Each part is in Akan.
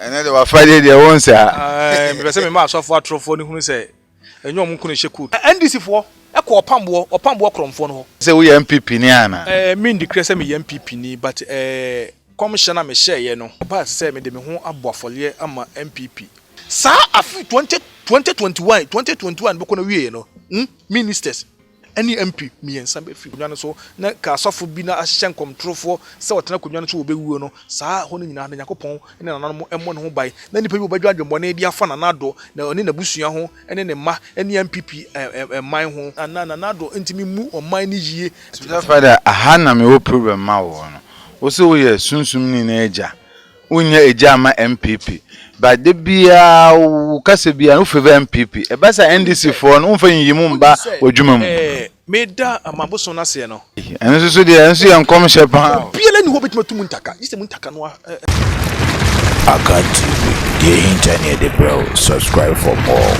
ene de wa fade de won sa me say me ma asofo atrofo ni hunu say enyo mo nkunu hye coat NDC fo e ko opambo kromfo no ho say we MPP ni ana me declare say me MPP ni but commissioner me share ye no ba say me de me ho aboafole ama MPP sa afi 2021 be ko na wie no ministers any MP me ensa be fi kunwa so na ka asofo bi na ahye nkomtrofo se wotena kunwa so obewuo no saa ho no nyina na yakopon ne nanano emo ne ho bai na nipa bi obadwa adwembo na dia fa na nado na oni na busua ho ene ne ma ene MPP man ho na nado ntimi mu oman ni yie father aha na me wo problem ma wo no wo se wo ye sunsum ni na eja unya eja ma MPP ba de bia wo kase bia no favor MPP e ba sa NDC for no mfa yimu mba odwuma mu me da amaboso na se no enso so de enso ye nkom shepa biele ni ho betima tumu ntaka yise mu ntaka no Aka TV, the internet the bro, subscribe for more.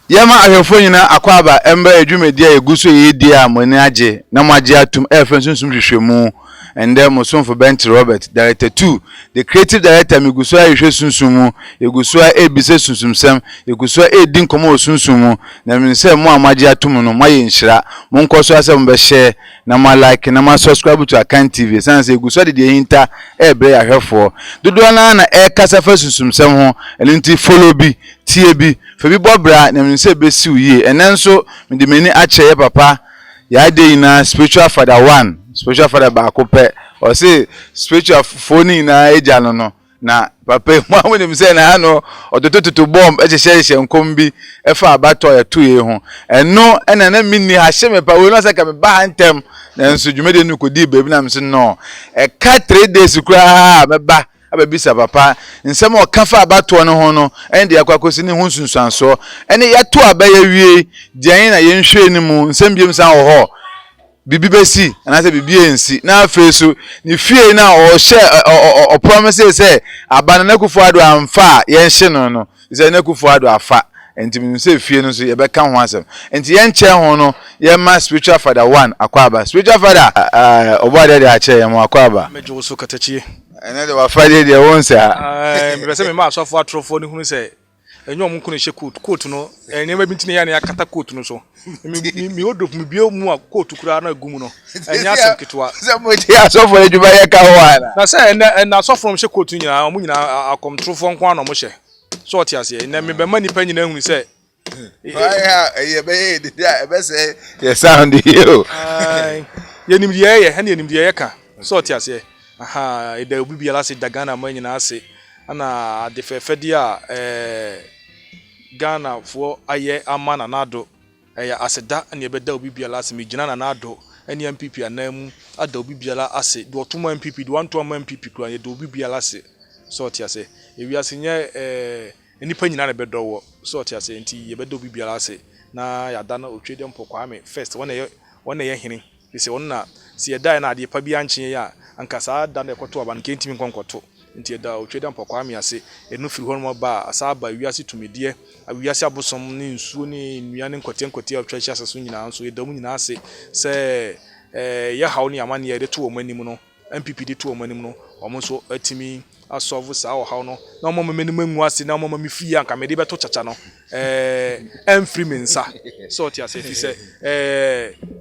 Yama ahefo nyina akwaba emba edwumedi a eguso yedi a moni age na moage atum efensunsum hwehwemu and then Musonfo Bench Robert director 2 the creative director miguso ahwehwe sunsumu eguso ebise sunsumsem eguso edi nkomo osunsumu na mense mo amaage atum no maye nhira mo nkoso asem be share na ma like na ma subscribe to Akan TV sanse eguso de hinta ebre ahwefo dodo na kasa fa sunsumsem ho elenti follow bi tie bi febi bobra na mense be siuye enenso mede meni ache ye papa ya dey na spiritual father 1 spiritual father ba kope o say spiritual phone na eja no na papa mo amene mi say na no otototo bomb ehye nkombi efa abato ya tuye ho eno ena na minni ha hye me pa we no say ka me ba ntem na nso dwumede nu kodi baby na me say no e ka 3 days kura me ba ababisa papa nsem o kafa abato no ho no ende yakwakosi ni ho sunsuanso ene yato abaye wie dian na yenhwe ni mu nsem biem san ho bibi besi anase bibi ensi na afeso ni fie na o share o promise say abana na kufu ado amfa yenhye no say na kufu ado afa enti mi say fie no so ye be kan ho asem enti yenche ho no ye ma spiritual father 1 akwaba spiritual father obade de ache ye mo akwaba mejo so katachie ene de wa fade de won sa me say me ma asofo atrofo ni hunu say enyo mo nkunu hye coat no enye ma bintine ya na yakata coat no so mi odof mi bio mu a coat kura na gumu no enye asem ketwa se mo ti asofo edwuma ye ka ho ana na say na asofo hye coat nyina mo nyina akomtrofo nko ano mo hye so oti ase na me be ma nipa nyina hunu say ye be de be say ye sound you ye nimdiye ye he ne nimdiye ye ka so oti ase aha ida obi bia se dagana ma nyina ase ana de fefedi a Ghana fo aye amana nado eya aseda na ebeda obi bia ase me gina na nado ene MPP anamu ada obi bia ase do otuma MPP do wanto ama MPP kura ye do obi bia ase so oti ase ewi ase nye enipa nyina na bedowo so oti ase nti ye beda obi bia ase na ya da na otwede mpokwa ame first wona ye hene se wona si ye da na ade pa bia anche ya ankasa da na ekoto aba nke ntimi nkonkoto nti da otwede mpokwa ame ase enu firi ho no ba asaba wiase tumedie wiase abosom ne nsuo ne nnua ne nkote atwa asaso nyina nso edam nyina ase se ya hawo ne amane ya de to omanim no MPP de to omanim no omo so atimi asolve sa o hawo no na omo menim angu ase na omo mefie anka me de beto chacha no free mensa so ti ase fi se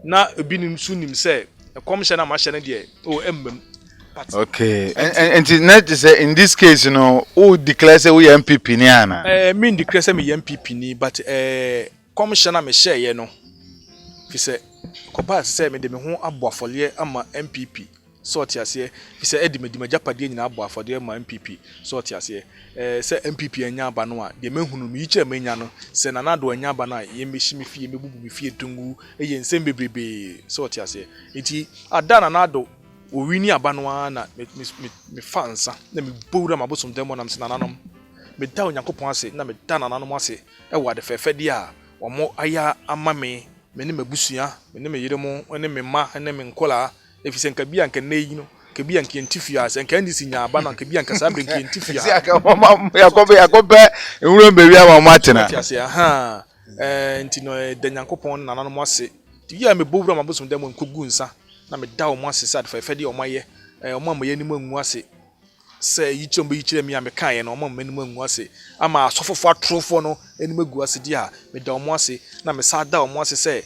na ebinim sunim se commissioner ma hye ne de o emmem. Okay, and not to say in this case, you know, who declares we MPP ni ana? Me declare say me MPP ni, but commissioner me share ye no. Fi say kopa say me de me ho aboafole ama MPP. So ti ase fi say edi me di majapade nyina aboafole ama MPP. So ti ase say MPP anya aba no a de me hunu me iche manya no say na do anya aba na ye meshi me fie me bubu me fie tungu eye nsem bebrebe. So ti ase enti ada na do owini abano na me fansa na me bowura mabosom demo na msena nanom me da onyankopon ase na me da nananom ase e wade fefedi a omo aya amame me ne mabusua me ne me yeremo ne me ma ne me nkola efise nka bia nka neyi no ke bia nka ntifia ase nka ndisi nya aba na nka bia nka sabre nka ntifia si aka mama yakobe enwuro mbewi ama matena ase aha enti no da nyankopon nananom ase ti ya me bowura mabosom demo nkogu nsa na me da o mo ase sad fefedi o maye o ma maye ni mangu ase say yichire me ameka na omo menu ngu ase ama asofofo atrofo no enu gu ase dia me da omo ase na me sa da omo ase say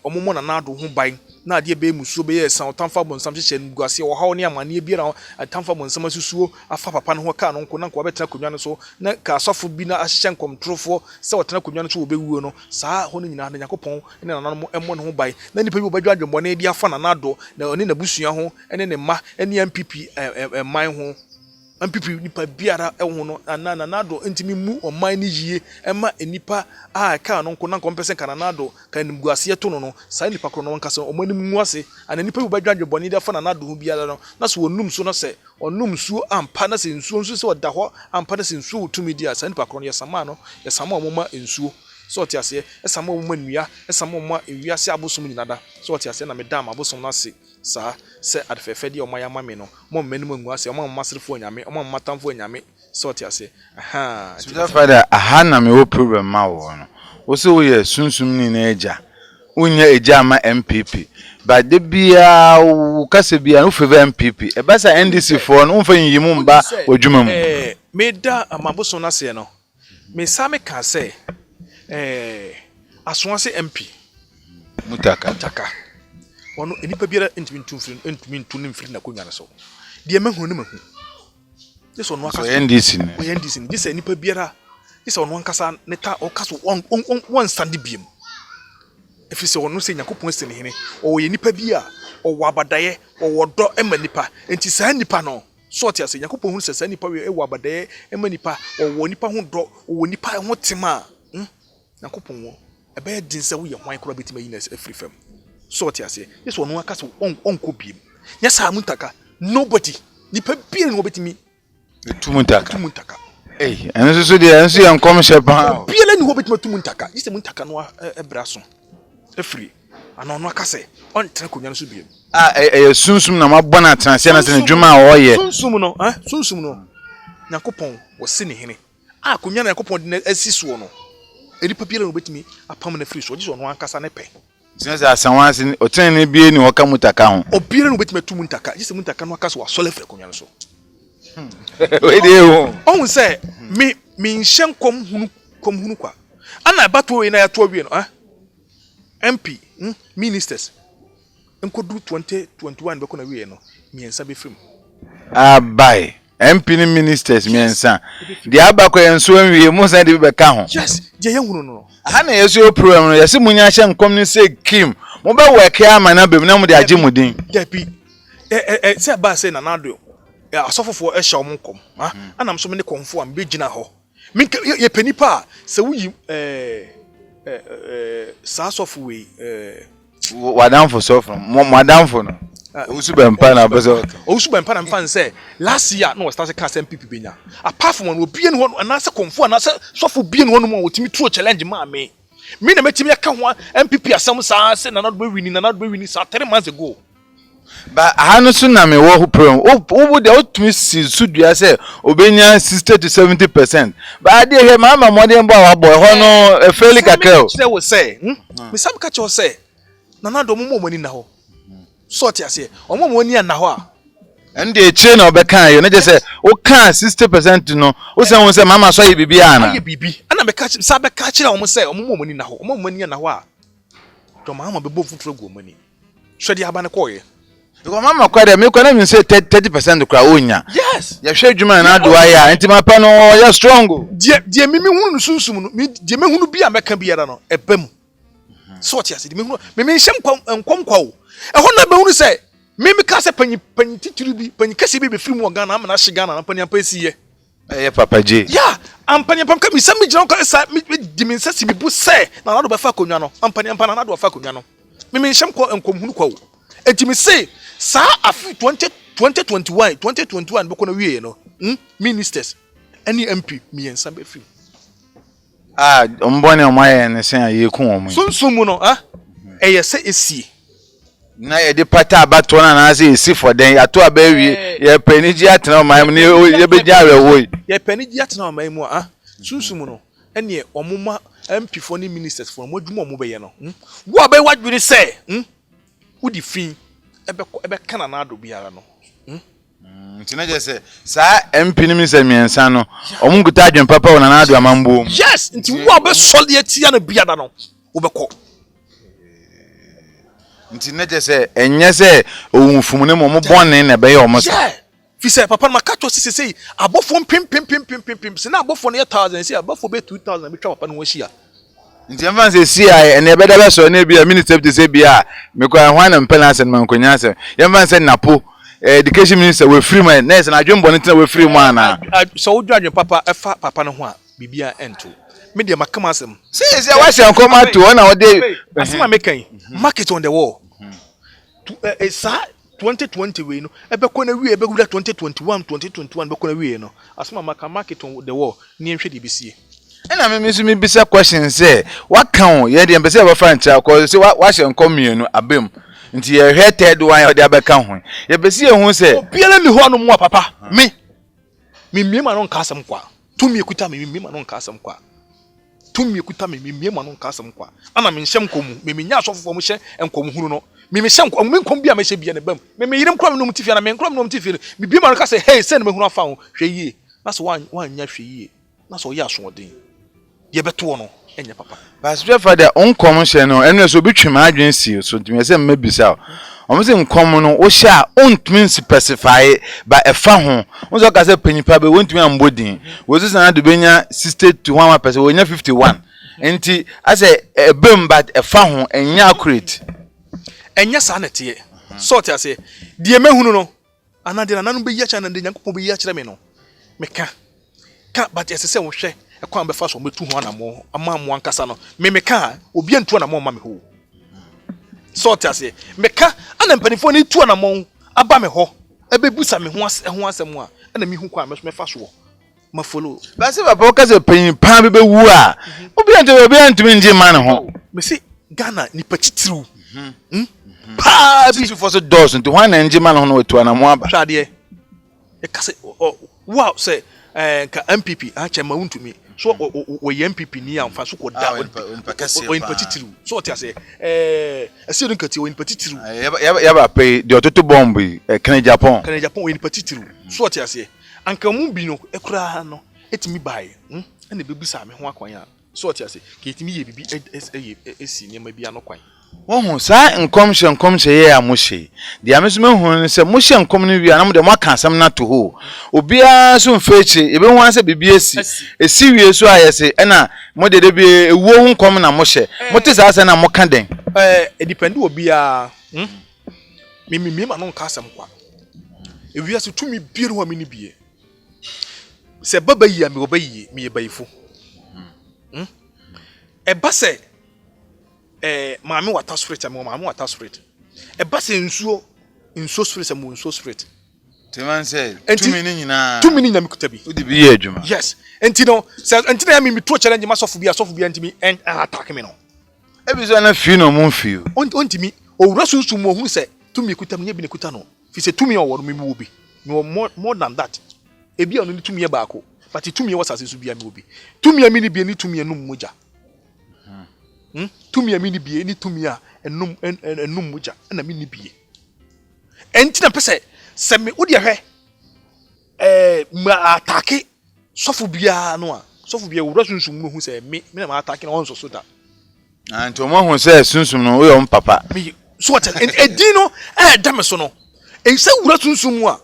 omo mo na ado ho ban na ade be musuo be ye san otamfa bonsam hye gu ase wo hawo ne amane biara atamfa bonsam asusuo afa papa no ho ka no nko na nko betena konwa no so na ka asofo bi na ahye nkomtrofo se wotena konwa no so wo bewuo no saa ho no nyina na yakopon ne nananom emo ne ho ban na nipa bi obadwa adwembo na bi afa na ado na oni na busua ho ene ne ma ene MPP man ho MPP nipa biara ewo no na nado ntimi mu oman ni yie ema enipa ka no nko na nko mpese kana nado ka nimguase to no saa nipa kro no nkasa omani mu ase ana nipa bi badwa adweboni da fa na nado ho biara no na so onum so no se onum suo ampa na se nsuo nso se oda ho ampa na se nsuo tumi dia saa nipa kro no yesama no yesama omoma nsuo so ti ase esama omoma nua esama omoma ewiase abosom nyinada so ti ase na medam abosom na se sa se adfefe de omaya mame no mo menum ngu ase omama masrefo nyame omama matamfo nyame so ti ase aha so father aha na me wo problem ma wo no wo se wo ye sunsum ni na eja unya eja ma MPP ba de bia wo kase bia no favor MPP e ba sa NDC for no mfa yimu mba odwuma mu me da amaboso na se no me sa me ka se asonse MP mutaka ono enipa biara ntumi ntunim firi na konwa so de mahunu ne mahu yeso no aka so NDC ni dise enipa biara yeso no ankasa ne ta okaso on stand biem efise ono se yakopon se ne hene o ye nipa bia o wabadaye o wodo ema nipa enti saa nipa no so tia se yakopon hu se saa nipa we wabadaye ema nipa o wo nipa hu do o wo nipa hu tema yakopon wo ebe din se wo ye hwan kora betima yi na afri fam so tia se yeso ono akasa onko biem yesa mutaka nobody nipa bia no betimi tumuntaka eno so de enso ya nkom shepa bia la ni ho betima tumuntaka yese muntaka no ebraso efri ana ono akase on tena konwa no so biem sunsum na mabona atranse na se dwuma a wo ye sunsum no yakopon wo se ne hene konwa na yakopon de asiso no eripa bia la no betimi apam na fri so je ono akasa ne pe since asanwansi oten ne bie ni woka mutaka ho obiere no betimi tumuntaka yese muntaka no akase wa sole fre konwa no so we dey ho on say me nhyen kom hunu kwa ana bato we na ya to wie no MP ministers enkodu 2021 be ko na wie no miensa be frim abai MP ni ministers miensa di abakọ enso anwie mo san de be ka ho yes je ye hunu no aha na yeso program no yesi munya hye nkom ni say kim mo be work ya mana be na mo de age mudin depi say ba say na nado asofofo ehya om nkom anam so me ne konfo am be gina ho me ye panipa se wuyi sa sofu we wadamfo sofro madamfo no usubempa na bezo usubempa na mfan say last year no start cast MPP benya apart from obi en ho na se konfo na se sofu bi en ho no mo wotimi true challenge ma me na metimi aka ho MPP asem sa se na not be winning sa 3 months ago ba hanu so na me wo problem wo de otumi si sudua se obenya 60 to 70% ba de he mama modern boy wa boy ho no efeli kakao say we say me sam ka cho say na na do mo mani na ho so ti ase o mo mani na ho a ende eche na obeka yo na je say o kan 60% no o se won say mama so ye bibi ana ye bibi ana me ka sa be ka kira o mo say o mo mani na ho o mo mani na ho a to mama be bo futuro go mani hwede aba ne ko ye because mama kwade me kwana mi say 30% kra onya yes ya hwe dwuma na do aya enti mapa no ya strong die mimi hunu sunsum no die me hunu bia meka biara no ebam so ti ase die me hunu me nhyem nkomkwa o ho na be hunu say mimi ka se panyi titiri bi panyi kase bi be firi mu Ghana am na hye Ghana na panyi ampa siye papa J ya ampani ampa ka mi sam mi gina ka sa mi di mi nsasi mi bu say na na do be fa konwa no ampani ampa na do fa konwa no mimi nhyem nkom hunu kwa o enti mi say sa afi 2021 be ko na wie no ministers any MP miensa be fi ombone omaye ne sen ayekun omo sunsumu no eye se esi na ye de pata abato na say esi for den ato abawie ye panigi atena omam ne ye be gya awewo ye panigi atena omam mu sunsumu no ene omuma MP for ni ministers for mo dwuma mo be ye no wo abai wadwiri say wo di fin ebe kana na ado biara no nti na je say sa MP ni mi se miensa no omunguta adwen papa wona na ado amambo yes nti wo be solid etia na bia da no wo be ko nti na je say enye say owunfum ne mo bone na be ye omo sa fi say papa ma kato sisi abofo pim se na abofo no 1000 se abofo be 2000 be twa papa no wahia nti emfa se CI ene be da be so na bia minister bi se bia me kwa hwan na mpena se man konya se emfa se napo education minister we free man na se na adwen bone tina we free man na so wo dwadwen papa efa papa no ho a bibia ento me de makama asem se wa se nkoma to na wo de asema mekan market on the wall esa 2020 we no ebekọ na wie ebegura 2021 bekọ na wie no asema maka market on the wall ni enhwe de bisie ena me misu mi bisa question say what can ye de mbese be fan cha ko say wa hye nkom mienu abem nti ye hwe third one de abeka ho ye bese ehun say obiara mi ho no mo papa me miema no nka asem kwa tumi ekuta me miema no nka asem kwa tumi ekuta me miema no nka asem kwa ana me nhyem komu me nya asofo mo hye enkom hunu no me hyem kom me nkom bia me hye bia ne bam me yirim krom no mtifia na me nkrom no mtifia me biema no ka say hey say na me hunu afa ho hwe yie na so wan nya hwe yie na so ye asodin ye beto no enye papa pastor father onkom hye no enu so bitwem adwen si so ntimi se mmabisa o mo se nkom no wo hye a ontimi specify ba efa ho wo so ka se panyipa be wontimi ambodin wo so sana de benya 60 to 100% wo nya 51 enti ase ebem but efa ho enya accurate enya sa na tie sort ase die mehunu no anade na nanu be ya cha na de nyankopon be ya kire me no meka ka but ese se wo hwe ekwan be fa so metu ho anamo amammo ankasa no meka obi antu anamo ma me ho sort ase meka ana mpanifo ni tu anamo aba me ho ebebusa me ho asem a ana mi hu kwa me fa so ma follow ba se papa ka se panyipa be wu a obi antu nje ma ne ho me si Ghana ni patitiru pa bi for so doors nti hwan na nje ma ne ho no tu anamo aba hwade e ka se wow say ka MPP a chema untumi so o MPP ni amfa so ko da o patitiru so ti ase ase no kati o patitiru ya ba pay de ototo bomb kan Japan o patitiru so ti ase anka mu bi no ekura no etimi bai na bebusa me ho akwan a so ti ase ke etimi ye bibi esi ne ma bia no kwan wohu sa nkom hye ye amohye de amesume hu se mohye nkom no wi anam de mo aka asem na to ho obia so mfechi ebe hu anse bibi esi wie so ayese ena mo de bi ewuo hu nkom na mohye mo te sa ase na mo ka den depend obia mi ma no nka asem kwa ewia so tumi biere ho amini bie se baba yi ami obayi mi ye bayifo eba se maami water spirit am maami water spirit eba se nsuo spirit am nsuo spirit teman say tumi ni nyina mikutabi odi bi ye adwuma yes enti no se enti na mi to challenge masofu bia enti mi attack me no ebi so na fi no mo fi onti mi owura sunsun mo hu se tumi kutam nya bi ne kuta no fi se tumi owo no mi bi obi no more than that ebi onu ni tumi e baako but tumi was asase su bia mi obi tumi ami ni bia ni tumi enum moja tumi ami ni bia ni tumi a enum moja na mi ni bia enti na pese se me odi hwe ma atake sofu bia no a sofu bia wura sunsun no hu se me na ma atake na won so da anto mo hu se sunsun no wo yo papa me so what edino dame so no e se wura sunsun mu a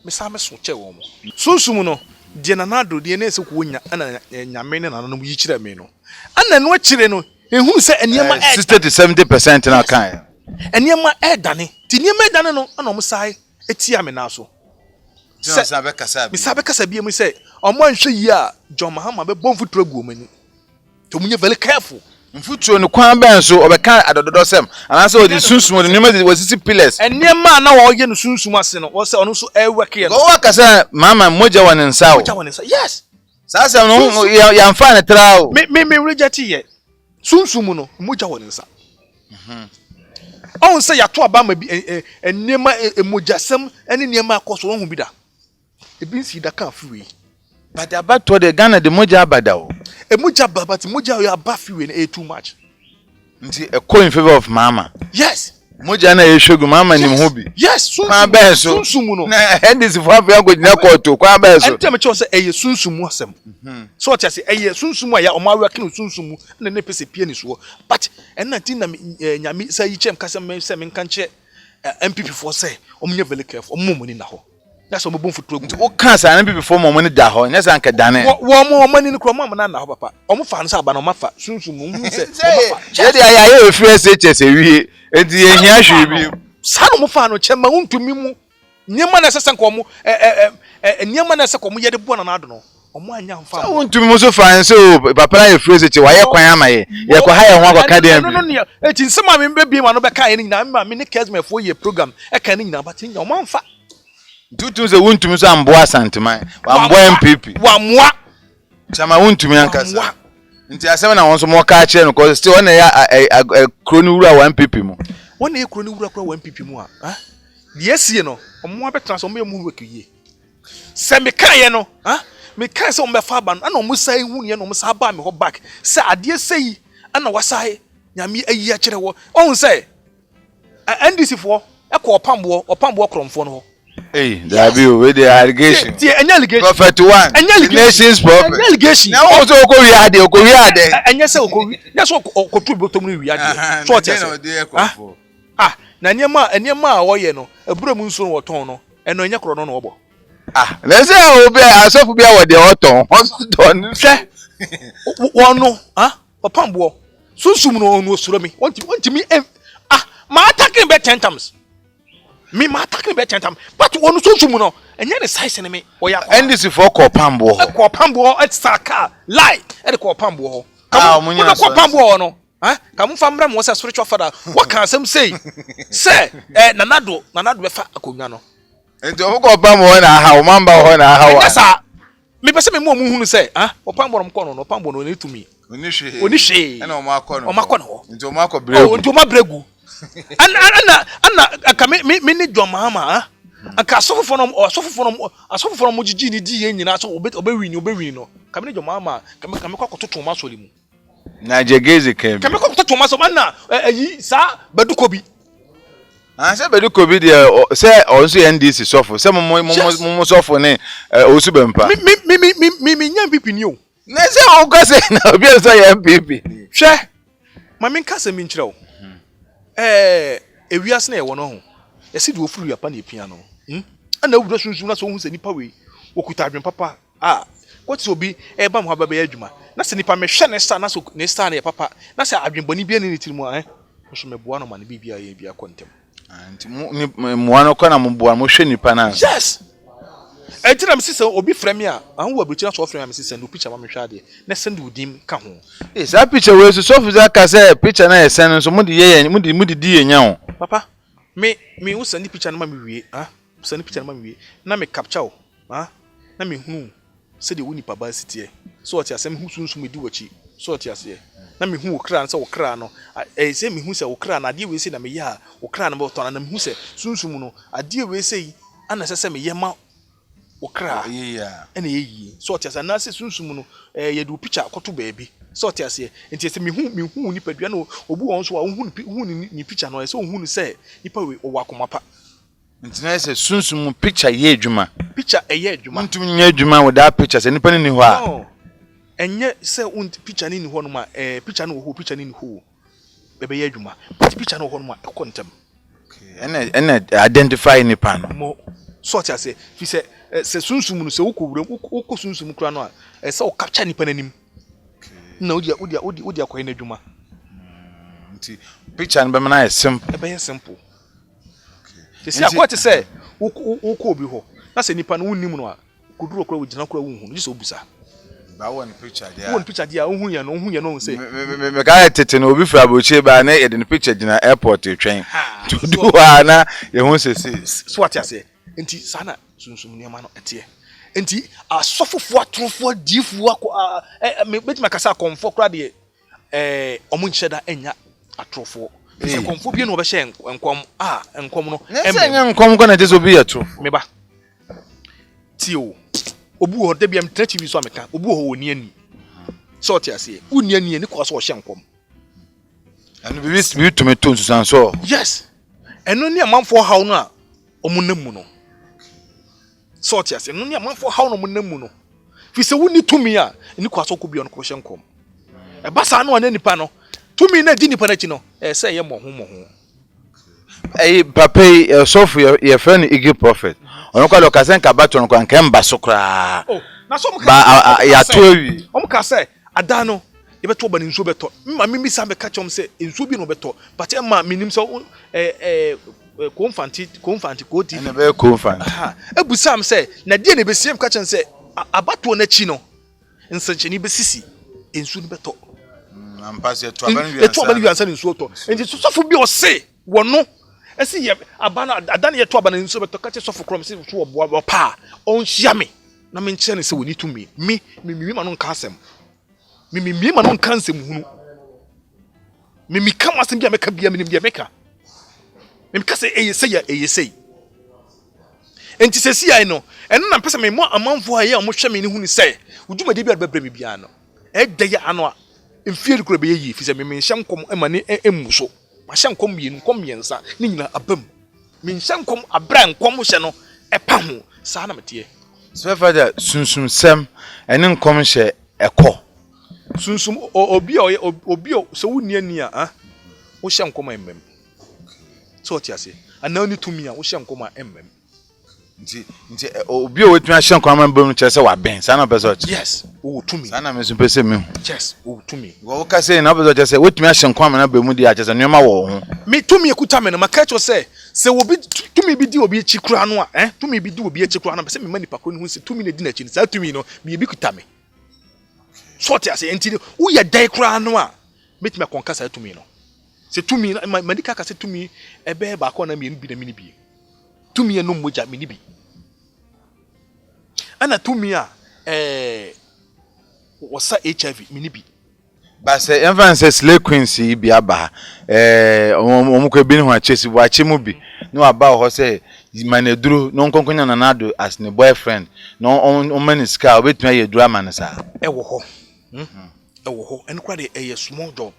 me sa me so che wo mo sunsun no de na nado de na ese ko nya ana nyame ne na no yi kire me no ana no kire no ehunu se eniema 60 to 70% na kan eniema dane ti eniema dane no ana mo sai etia me na so se sabe kasa me sabe kasa bia mu se omo anhwe yi a John Mahama be bomfu tragu mani to munye very careful mfutuo no kwan ben so obeka adododo sem anase odi sunsun de nema wasisi pillars eniema na wo ye no sunsun ase no wo se ono so eweke no go wakasa mama moja wa nsa wo yes sasa no ya mfa na trao me reject ye sunsun mu no moja wa nsa on se ya to aba ma bi eniema emojasem ene niema akoso wo hu bi da ebi nsi da kan free but about to the Ghana the moja abada o emoja baba ti moja ya ba free na too much nti e call in favor of mama yes moja na yeshegu mama ni mhubi yes sunsumu no na hendisi fo afia go nyina koto kwa beso ente me cho say eye sunsumu asem so what you say eye sunsumu ya o ma work no sunsumu na ne pese pie ni so but en tin na nyame say yi chem kasa me say me kan che MPP for say omnya very careful omomoni na ho that's what bon futuro gu o kan sa na MPP for momoni da ho nya san ka dane wo momoni ni kro mama na ho papa omo fa nsa aba na omo fa sunsumu hu say omo fa ye dia ya ye free SHS ewie enti ye hia hwe bi sa no mo fa no chema untumi mu nyema na sesa nko mo nyema na sesa ko mo ye de bo na ado no omo anya mfa untumi mo so fa so papa na ye free SHS wa ye kwan ama ye ko ha ye ho akwa de am no eti nsema me be bi ma no be kan ye nyina ma me ne kesme fo ye program e kan ne nyina but nya omo mfa tutu se untumi so amboa santeman wa amboa MPP wa moa chama untumi ankasa nti asem na won so mo ka kire no cause still on ya kroni wura wa MPP mu won na kroni wura kra wa MPP mu a de asie no omo abetransform me mu wekiye se me kan ye no me kan se o me fa ba no na omo sai hu ne no omo sa ba me ho back se ade sei ana wasai nyame ayi a kire wo on say NDC fo e ko opambo kromfo no that be with the allegation. Any allegation. Prophet one. Nation's prophet. Any allegation. Now also okoriade. Anya say okori. That's what okotu botom ni wiade. So what you na nyema a wo ye no, ebura mu nso no woton no. Eno enya kro no no obo. Let's say obi asofu bia wo de oton. Hospital hwe. Wono, opambo. Sunsum no no suro mi. Want me ma attacking be 10 times. Me ma attacking be 10 times. But wonu sunsum no, enya ne size ne me. Oya NDC for kopambo ho. Kopambo at saka lie. E de kopambo ho. Munya kopambo ho no. Kamu famra mo say spiritual father. What can some say? Say nanado be fa akonwa no. Enti kopambo ho na ha, o mamba ho na ha wa. Yes me pese me mo hunu say, opambo no mko no, opambo no netumi. Oni hwe. Na o makọ no. O makọ no. Enti o makọ bregu. Enti o ma bregu. Ana aka me ni John Mahama aka asofo no mo jiji ni di yen nyina so obewini no kame ni John Mahama kame kwa kototo ma so limu na jegezi kem kame kwa kototo ma so na yi sa badukobi se badukobi de se onso NDC sofo se mo sofo ne osu bempa mi nya MPP ni o na se o ka se na obi so ya MPP hwe ma me nka se mi nkyerɛ o ewiase na ewo no ho yesi de ofuru yapa na epia no ana awura sunsun na so hu se nipa we okuta adwen papa kwoti obi eba mo haba be adwuma na se nipa me hwe ne star na so ne star na papa na se adwen boni bia ne tiri mu so me boa no ma ne bibia ye bia kontem anti mo ano kwa na mo boa mo hwe nipa na yes etina me sise obi frame a ahu wa brutina so frame me sise no picture ma me hwa de na send udim ka ho sa picture we so fi za ka se picture na esen so mo de ye mo de di ye nya ho papa me wo send picture na ma me wie send picture na ma me wie na me capture na me hu se de woni papa sitie so what asem hu sunsun me di wachi so what ase na me hu okra na okra no se me hu se okra na ade we se na me ya okra na boto na me hu se sunsun no ade we se ana se me ye ma okra ene yeyi so what ase na se sunsun no ye do picture akoto baabi so what ase enti se me hu nipadua no obu won so hu ni picture no se hu ni se nipa we o wakomapa nti na se sunsun picture ye adwuma picture ye adwuma ntum nya adwuma with that picture se nipa ni ho a enye se picture ni ho no ma picture no ho picture ni ho bebe ye adwuma but picture no ho no ma ekontem ene identify nipa no mo so what ase fi se sunsun no se ukowura ukọ sunsun kura no a se o capture nipa nanim na odi akoye na adwuma nti picture no be na simple be simple se akwati se ukọ obi ho na se nipa no wunnim no a koduro kura wugina kura wunhu no se obusa ba won picture dia won picture dia ohun ye no se me ka tete no obi fra boche ba na ye de picture gina airport twen to do na ye hu se so what ase enti sana sunsun ne ma no etie enti asofofo atrofo difo akọ me betima kasa konfo kura de omo ncheda enya atrofo se konfo bi no be hye enkom enkom no enya enkom ko na je so bi yeto me ba tio obu ho de biam TV so ameka obu ho woni ani so ti ase woni ani ni ko so hye enkom anu bi to me to susan so yes eno ne amanfo haw no a omunam mu no sort ase eno ne amanfo haw no omunam mu no fi se woni tumi a ni kwaso ko bi on ko hyenkom e ba sa no nipa no tumi na di nipa na chi no se ye moho papa so for your friend Igi Prophet ono kwa lokasen ka bato no kwa nkemba so kra na so ba ya towi omka say ada no ye beto ba ni nso beto mma mimi sa be ka chom say nso bi no beto but emma minim so konfanti ko di na be konfanti ebusam say na die ne be siem ka chen say abato na chi no nsancheni be sisi nso ni beto ampase to abani wi ansa nso to enti sofo bi o say wono esi ye abana adane ye to abana nso beto ka che sofo krom se to obo pa on hia me na me nche ne se woni tumi mi ma no nka asem mi ma no nka nsem hunu mi ka masem bia meka bia mi bia meka mi ka se eye sei enti se si ai no eno na pese me mo amanfo aye a mo hwe me ne hunu sei uduma de bia bebre mi bia no edeye ano a mfieri kro be yi fi se me nhyam nkom ema ne emuso ma hyam nkom yenu nkom yensa ne nyina abam me nhyam nkom abra nkom hye no epa ho sa na metie so father sunsum sem ene nkom hye eko sunsum obi so woni ani a wo hye nkom emmem so tiase ana oni tumi a wo hye nkom emmem nti obi o wetumi ahye nkom emmem no kyerese wa ben sa na bezo yes wo tumi sa na me so pese me yes wo tumi wo ka say na bezo kyerese wetumi ahye nkom na be mu di a kyerese nyoma wo ho me tumi ekuta me no maka cho say se obi tumi bi di obi echi kura no a tumi bi di obi echi kura no be se me mani pakro no hu se tumi na di na chi sa tumi no bi kuta me so tiase enti wo ye dai kura no a metime konka sa tumi no se tumi madika ka se tumi ebe ba ko na me bi na mini bi tumi no moja mini bi ana tumi a wasa HIV mini bi ba se emphasis slay queens bi aba omukwe bi ne ho achesi bo ache mu bi no aba ho se maneduro no nkonkonya na nado as ne boyfriend no on mani ska obetumi aye duro amane sa ewo ho enkwa de small job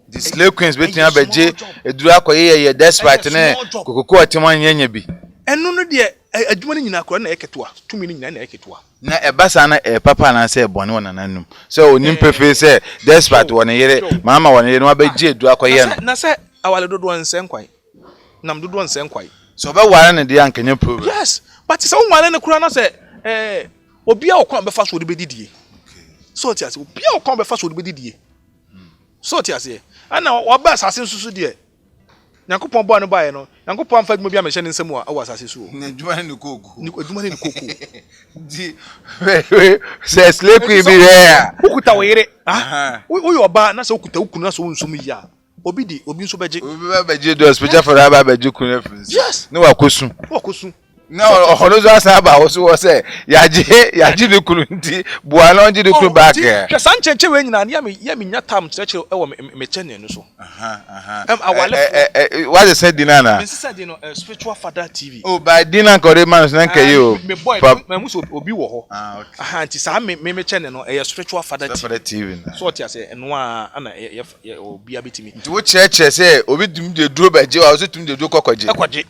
the slay queens betumi abeje eduro akoye ye despite ne kokoko atima nyanya bi enu no de adwuma ni nyina akora na eketo a tumi ni nyina na eketo a na ebasa na papa na say bone wona nanum so onim prefer say despite wona yere mama wona yere no abeje eduro akoye no na say awale dodo nsenkwai nam dodo nsenkwai so be ware ne de ankanya problem yes but say won ne kura na say obi a okon be fa so de bedidie so ti ase obi a okon be fa so de bedidie so ti ase ana oba asase nsusu de Nyankopon bo anu bae no Nyankopon amfa dwuma bi a mehye ne nsam a awa asase so na dwuma ne koku dwuma ne koko di se sleep bi there ukuta wo yere wo yo ba na se ukuta ukunu na so nsum yi a obi nso beje do special for aba beje kunu afisi yes ne wakosu na ohonozo asaba wo so say yaje ne kunu nti bua na onje ne kunu back ke sanchenche we nyina ya me nya tam cheche ewo me chene no so awale what they said dinana me said spiritual father TV oh by dinan kore man so nka yo me boy me muso obi wo ho nti sa me chene no spiritual father TV so what you say eno ana obi abetimi nti wo cheche say obi dum de duro baje wa so tum de duro kokoje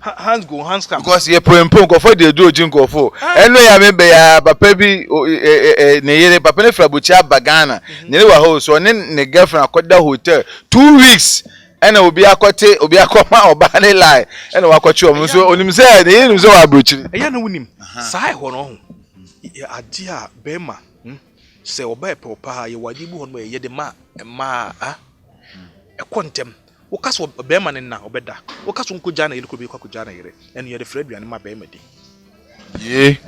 hands go hands come because ye pempom ko for the do jinko fo eno ya me be ya papa bi ne yere papa ne frabuchi abagana ne wa ho so ne girlfriend akoda hotel 2 weeks ena obi akoma oba ne lie ena wakochi om so onim se ne yenu so wa brochiri eya na wonim sai ho no ho ade a bema se oba epopa ye wadi bu ho no ye de ma ekontem wokaso bema ne na obeda wokaso nkoja na yele ko bi kwakoja na yere enu ye de fraduane ma bema di ye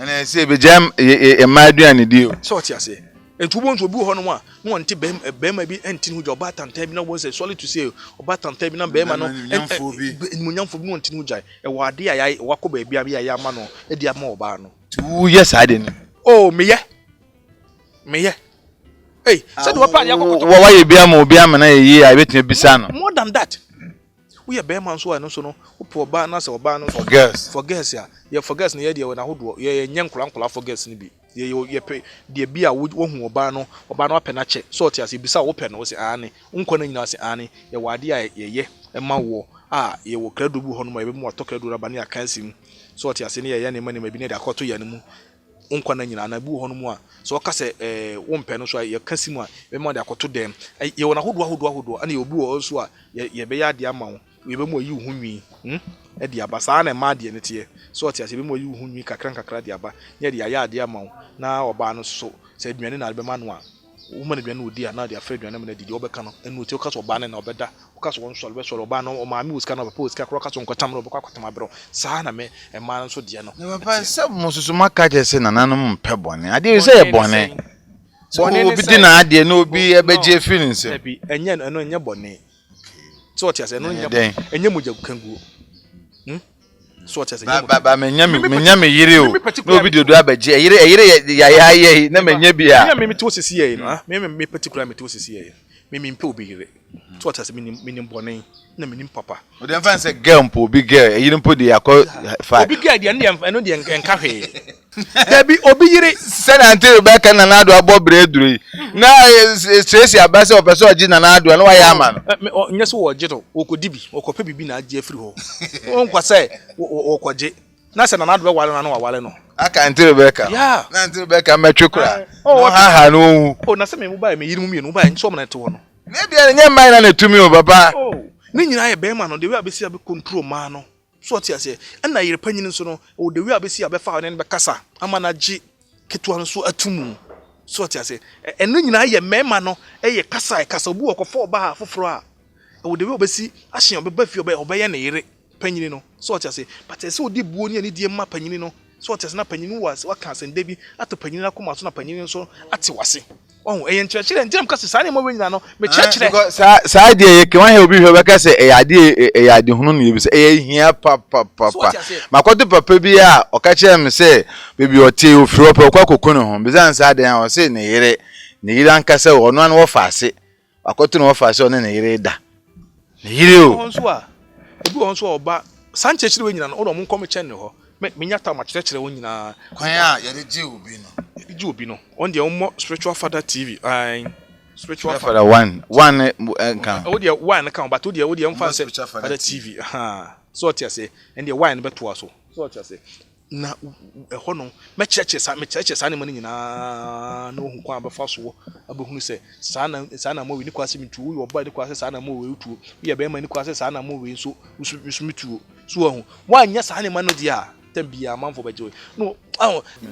ena se be jam e maduane di o so ti ase entubo nso bi ho no a no nti bema bi enti hu jo batanta bi na wo say solid to say obatanta bi na bema no munyamfo bi no nti hu jai e wade ya wakoba bia bi ya ma no e dia ma oba no 2 years ade ni oh meye hey said what pan yakokoto wa ye bia ma obi amana ye a betin bisa no more than that we ye bema nso no so no opo ba na se oba no for girls ya ye for girls na ye de na hodo ye nyankura for girls ni bi ye pe de bia wo hu oba no apena che so ti ase bisa wo pe no wo se ane unko na nyina se ane ye wade a ye ma wo ye wo kredo bu ho no ma be mu ato kredo raba ne akansi mu so oti ase ne ye ne ma ne ma bi ne de akoto ya ne mu onkwa na nyina na bu ho no mu a so ka se wo mpe no so ye kasi mu a be mu de akoto dem ye wo na hodo ana ye obi wo so a ye be ya de ama wo ye be mu ayi hu nwi e de aba sa na ma de ne te so oti ase be mu ayi hu nwi kakra de aba ye de ya de ama wo na oba no so se aduane na be ma no a woman aduane odi a na de afra aduane na de de obeka no enu ti o ka so oba na obeda o ka so won so be so oba no o ma mi uska na oba uska kro ka so nkotam no obekwa kwatam abro sa na me e ma no so de no ne papa se mususu maka je se nananom mpe bone ade se ye bone so obi di na ade na obi ebeje feelings ebi enye no enye bone so oti ase no enye moja kanguo so oti ase ba menya me yire o na obi de do abeje yire ya na menya bia me to sisi ye no me particular me to sisi ye me mpe obi yire so oti ase me bone na me papa o dem fan say girl mpo obi girl yire mpo de yakọ fa obi girl de eno de enka hwe debi obi yire senante Rebecca na nado abobre eduru na stress abase opeso oji na nado na wa ya ama no nyeso wo jito okodibi okope bibi na aje afiri ho onkwa say okoje na se na nado be wale na wale no aka ante Rebecca yeah na ante Rebecca metwekura no ha no na se me mu ba me yiri mu mienu ba nso mo na te wo no na bia nye man na tumi o papa ni nyina ye be ma no de we abesi abe control ma no so ati ase na yire panyin nso no o de we abesi abe fa ne be kasa ama na ji keto nso atumu so ati ase eno nyina ye mema no ye kasa obu okofo oba ha foforo a o de we obesi ahye obeba fi obeye ne yire panyin no so ati ase but ese odi buo ni ani die ma panyin no so ati ase na panyin was waka asende bi ato panyin akoma so na panyin nso ate wase oh enchire ndem kase sa ne mo we nyina no me chire sa de ye ke wan he obi hwe be kase eyade hunu no yebise hia papa makoto papa bi a o ka kire me se bebi ote ofiri opa kwa kokonu ho bizan sa de o se ne yire ankase ono an wo faase makoto no wo faase ono ne yire da ne yire o onso a obi onso oba sanche chire we nyina no o mo nkom chen ne ho me nyata ma chire wo nyina kwan a yede je obi no obi no on the spiritual father TV spiritual father one kan o the one kan but o the mfa father TV so what you say and the one beto aso so what you say na ho no me cheche sa ne mo nyina no hu kwa abefa so abehunu se sa na mo we ni kwase mitu wo oba ni kwase sa na mo we utu ye be ma ni kwase sa na mo we so mitu so hu wa nya sa ne ma no dia tambia manfo beje no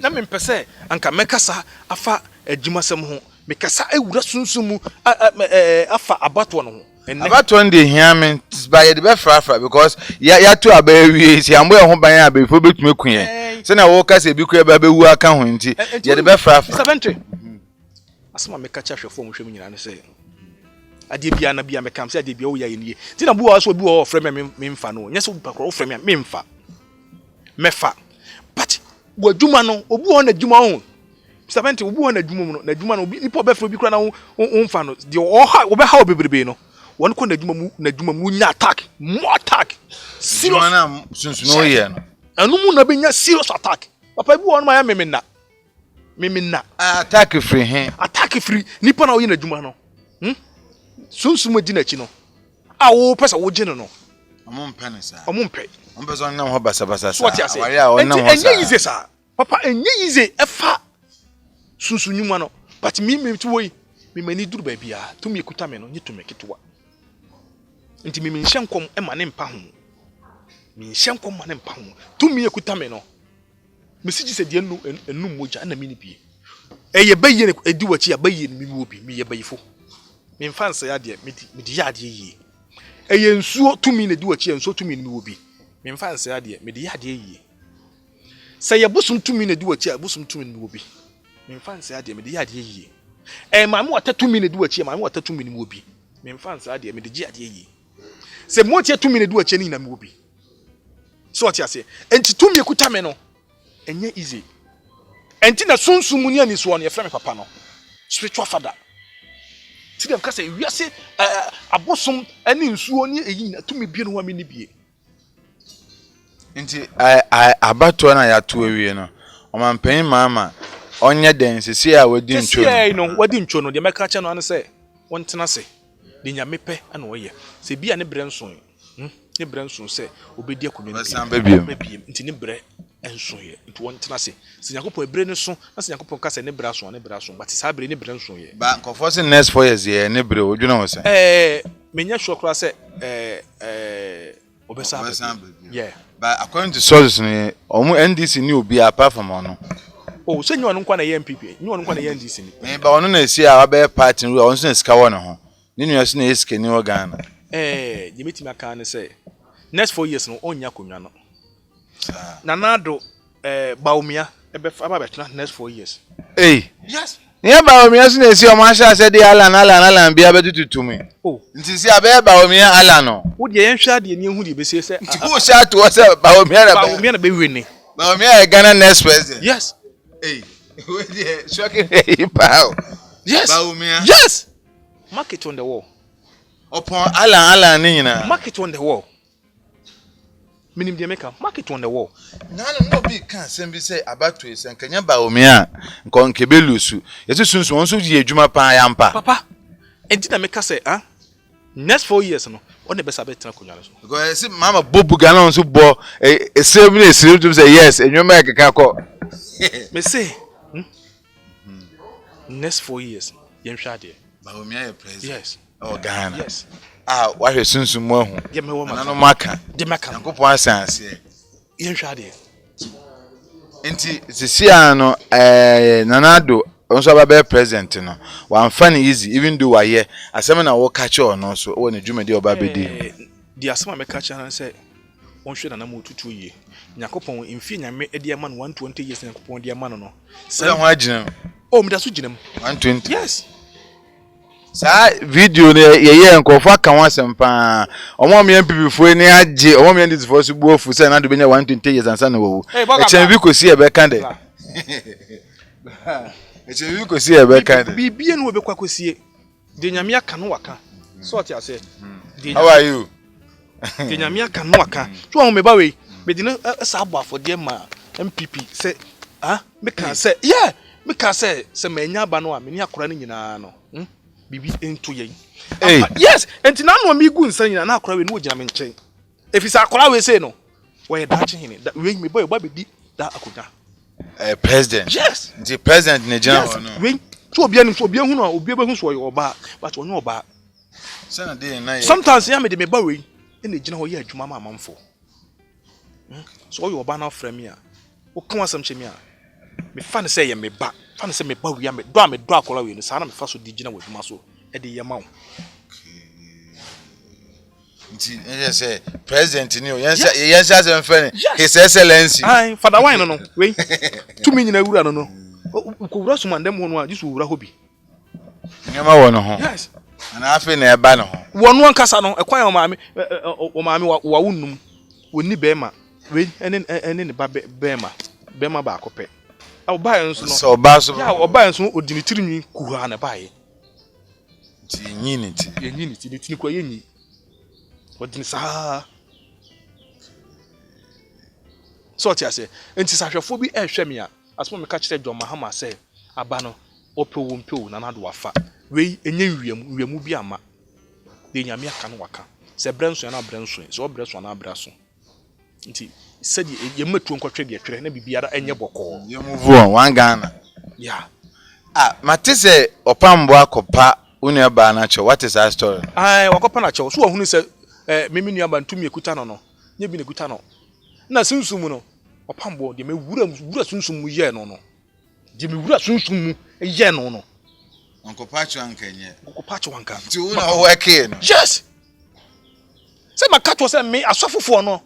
na me mpese anka mekasa afa adwumasem ho mekasa ewura sunsumu afa abato no ho abato ndi hia me ba ye de be frafra because ya to abawie si ambo ye ho ban ya befo betumi kuye se na wo kasa bi kuye ba bewu aka ho nti ye de be frafra 70 asema mekacha hwefo mo hwem nyina ne se ade bia na bia mekam se ade bia wo ya yenie ti na buwa so bi wo frame me mfa no nyese wo pakro wo frame me mfa mefa but wadwuma no obu ho na dwuma ho 70 obu ho na dwuma mu no na dwuma no nipo be fro bi kra na wo mfa no de wo be ha obebrebe no won ko na dwuma mu nya attack more attack serious na sunsu no ye no anu mu na be nya serious attack papa bi won ma ya memena attack free nipo na wo ye na dwuma no sunsu mo di na chi no a wo pesa wo je no omumpe ne sa omumpe ompeso na ho basa so what you say enye yize sa papa enye yize efa sunsu nyuma no but me to wo me mani duru ba bia to me ekuta me no nye to me ketwa nti me nhye nkom e ma ne mpa ho me nhye nkom ma ne mpa ho to me ekuta me no me sigi se de enu moja na me ni bie eye baye ne edi wachi abaye ne me obi me ye bayifo me mfanse ya de me di ya de yi eye nsuo to me ne di wachi nsuo to me ne me obi me mfanse ya de me di ya de yi se ye busum to me ne di wachi busum to me ne me obi me mfanse ya de me di ya de yi ma me wata to me ne di wachi ma me wata to me ne me obi me mfanse ya de me di ya de yi se mo tie to me ne di wachi ni na me obi so what you say enti to me ekuta me no enye easy enti na sunsumu ni ani so no ye frɛ me papa no spiritual father ti dem ka say wiase abosom ani nsuo ni eyi na to me bie no wa me ni bie enti abato na ya to awie no omampan mama onye den sisi a wadi ncho no wadi ncho no de meka cha no an say won tena se de nyame pɛ ana wo ye se bia ne bre nson ne brɛ nso sɛ obedi akonwa no san bebiem nti ne brɛ nso ye nti won tena se sɛ Nyankopɔn brɛ ne so na sɛ Nyankopɔn ka sɛ ne brɛ so but saa brɛ ne brɛ nso ye ba nkɔfo se next 4 years ye ne brɛ odwuna wo sɛ menya sure kra sɛ obesa yeah but according to sources ne omu NDC ni obi apart from ono oh so nyi nkwa na ye MPP nyi nkwa na ye NDC ni me ba ono na esi a ba party ru ono na sika wo ne ho ne nua so na esike ni wo Ghana yemeti maka ne say next 4 years no onya konwa no na nado baumia ebe fa ba betena next 4 years yes ne baumia so na esi o ma sha se de ala bia betututu me nti si abe baumia ala no wo de yen hwa de ni hu de be se nti ko sha to se baumia na be wini baumia e Ghana next president yes we dey shocking pal yes baumia yes market on the wall upon ala ni nyina market on the wall minim de make market on the wall no be kan sem bi say abato esen kanya baumia nkonke belusu yesu sunsun won so di adwuma pa yampa papa enti na make say next 4 years no on the best abetena konwa so because see mama bobu Ghana on so bo esem na esem to say yes enwuma ekeka ko me say next 4 years yen hwa de baumia ye president yes Ghana yes wa hwe sunsun mu ahu ye me wo na no maka de maka Yankopon asanse yen hwa de enti sisia no nanado onso aba president no wan fan easy even though wa ye asem na wo catch on so wo na dwumade oba bedi di asema me catch na say won hwe na mu tutu ye Nyankopon imfi nyame edi ama no 120 years Nyankopon di ama no se ho agina o mi da so ginam 120 yes sa video ne ye nkofo aka wasem pa omo me MPP fo ni age omo me ndisi fo so buofu se na do benya 120 years ansa na wo echen bi kosi e be kan de echen bi kosi e be kan de bibie no be kwa kosie de nyame aka no waka sort ya se how are you de nyame aka no waka so ho me ba we be di no sa abo afode ma MPP se me kan se yeah me kan se manya ba no a me ni akora ni nyina no bibi into yen yes enti na no mi gu nsan nyina na akora we no gina me nchen efisa akora we say no we da chi hini we me boy be di da akoga president yes the president ne gina no we so obi anim so obi hu no obi be hu so oba but onye oba sana dey na sometimes ya me de me ba we na gina ho ye adwuma ma amamfo so oyo oba na frame a o kan asam che me a me fa ne say ye me ba fa ne say me ba we ya me do akora we no sa na me fa so di gina wadwuma so e de ye ma wo nti e say president ni o yen say sem fe his excellency ai father wine no we tu mi nyina wura no ko wura so mandem ho no a jisu wura hobi nyama wo no ho yes na afi na eba no ho wo no ankasa no ekwan o maame wa wonnum wonni bema we ene ne ba bema ba akopɛ oba enso no so oba so ya oba enso odinitiri nwi kuha na bae ti nyini ti yenyi ti ni kwa yenyi odin sa so ti ase enti sahwefo bi ehwe me a asmo me ka kire John Mahama say aba no opewo mpewo na nado wafa we enye wiamu bi ama de nyame aka no waka se brenso ya na brenso se obreso na abraso nti sedi ye matu nkotwe de twere na bibiara enye boko ye move on one Ghana yeah matise opambo akopa unu eba na cho what is that story wakopa na cho so ohunu se memi nuaba ntumi ekuta no nye bi na ekuta no na sunsum no opambo de me wura sunsum mu ye no de me wura sunsum mu ye no onkopa cho ankenye onkopa cho anka ti una working no yes se makato se me asofofo no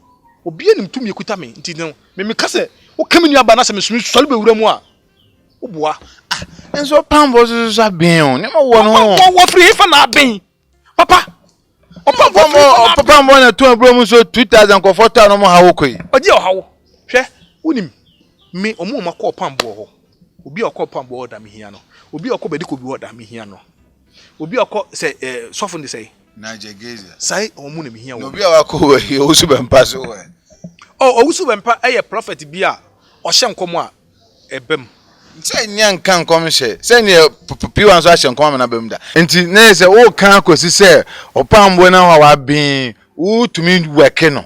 obi enim tumi ekuta me nti no me ka se o kemi nuaba na se me sori be wura mu a oboa enso pambo so abin ne ma wo no wo free fa na abin papa papa mo na to abro mu so 2000 ko 4000 no mo hawo koi oje o hawo hwe unim me omo ma ko pambo ho obi okọ pambo oda me hia no obi okọ bediko bi oda me hia no obi okọ say sofo ndi say na jegeza sai omo na me hia wo obi awako we osu bempa so we osu bempa eye prophet bi a o hye nkomo a ebem nti nyanka nkom hye se ne piwan so ahye nkom na bem da nti na se wo kan akosi se opambo na wa bin Who to me work no.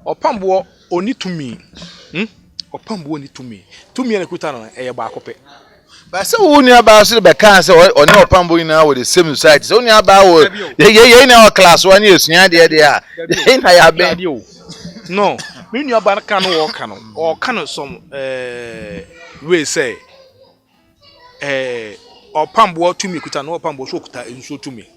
Opambo oni to me. Opambo oni to me. To me ekuta no baako pe. But so who near about the cancer or no Opambo now with the same society. So near about ye in our class 1 year near there. Ain't I have you? No, me nua ba kan wo kan no. O kan some we say Opambo to me kuta no Opambo so kuta enso to me.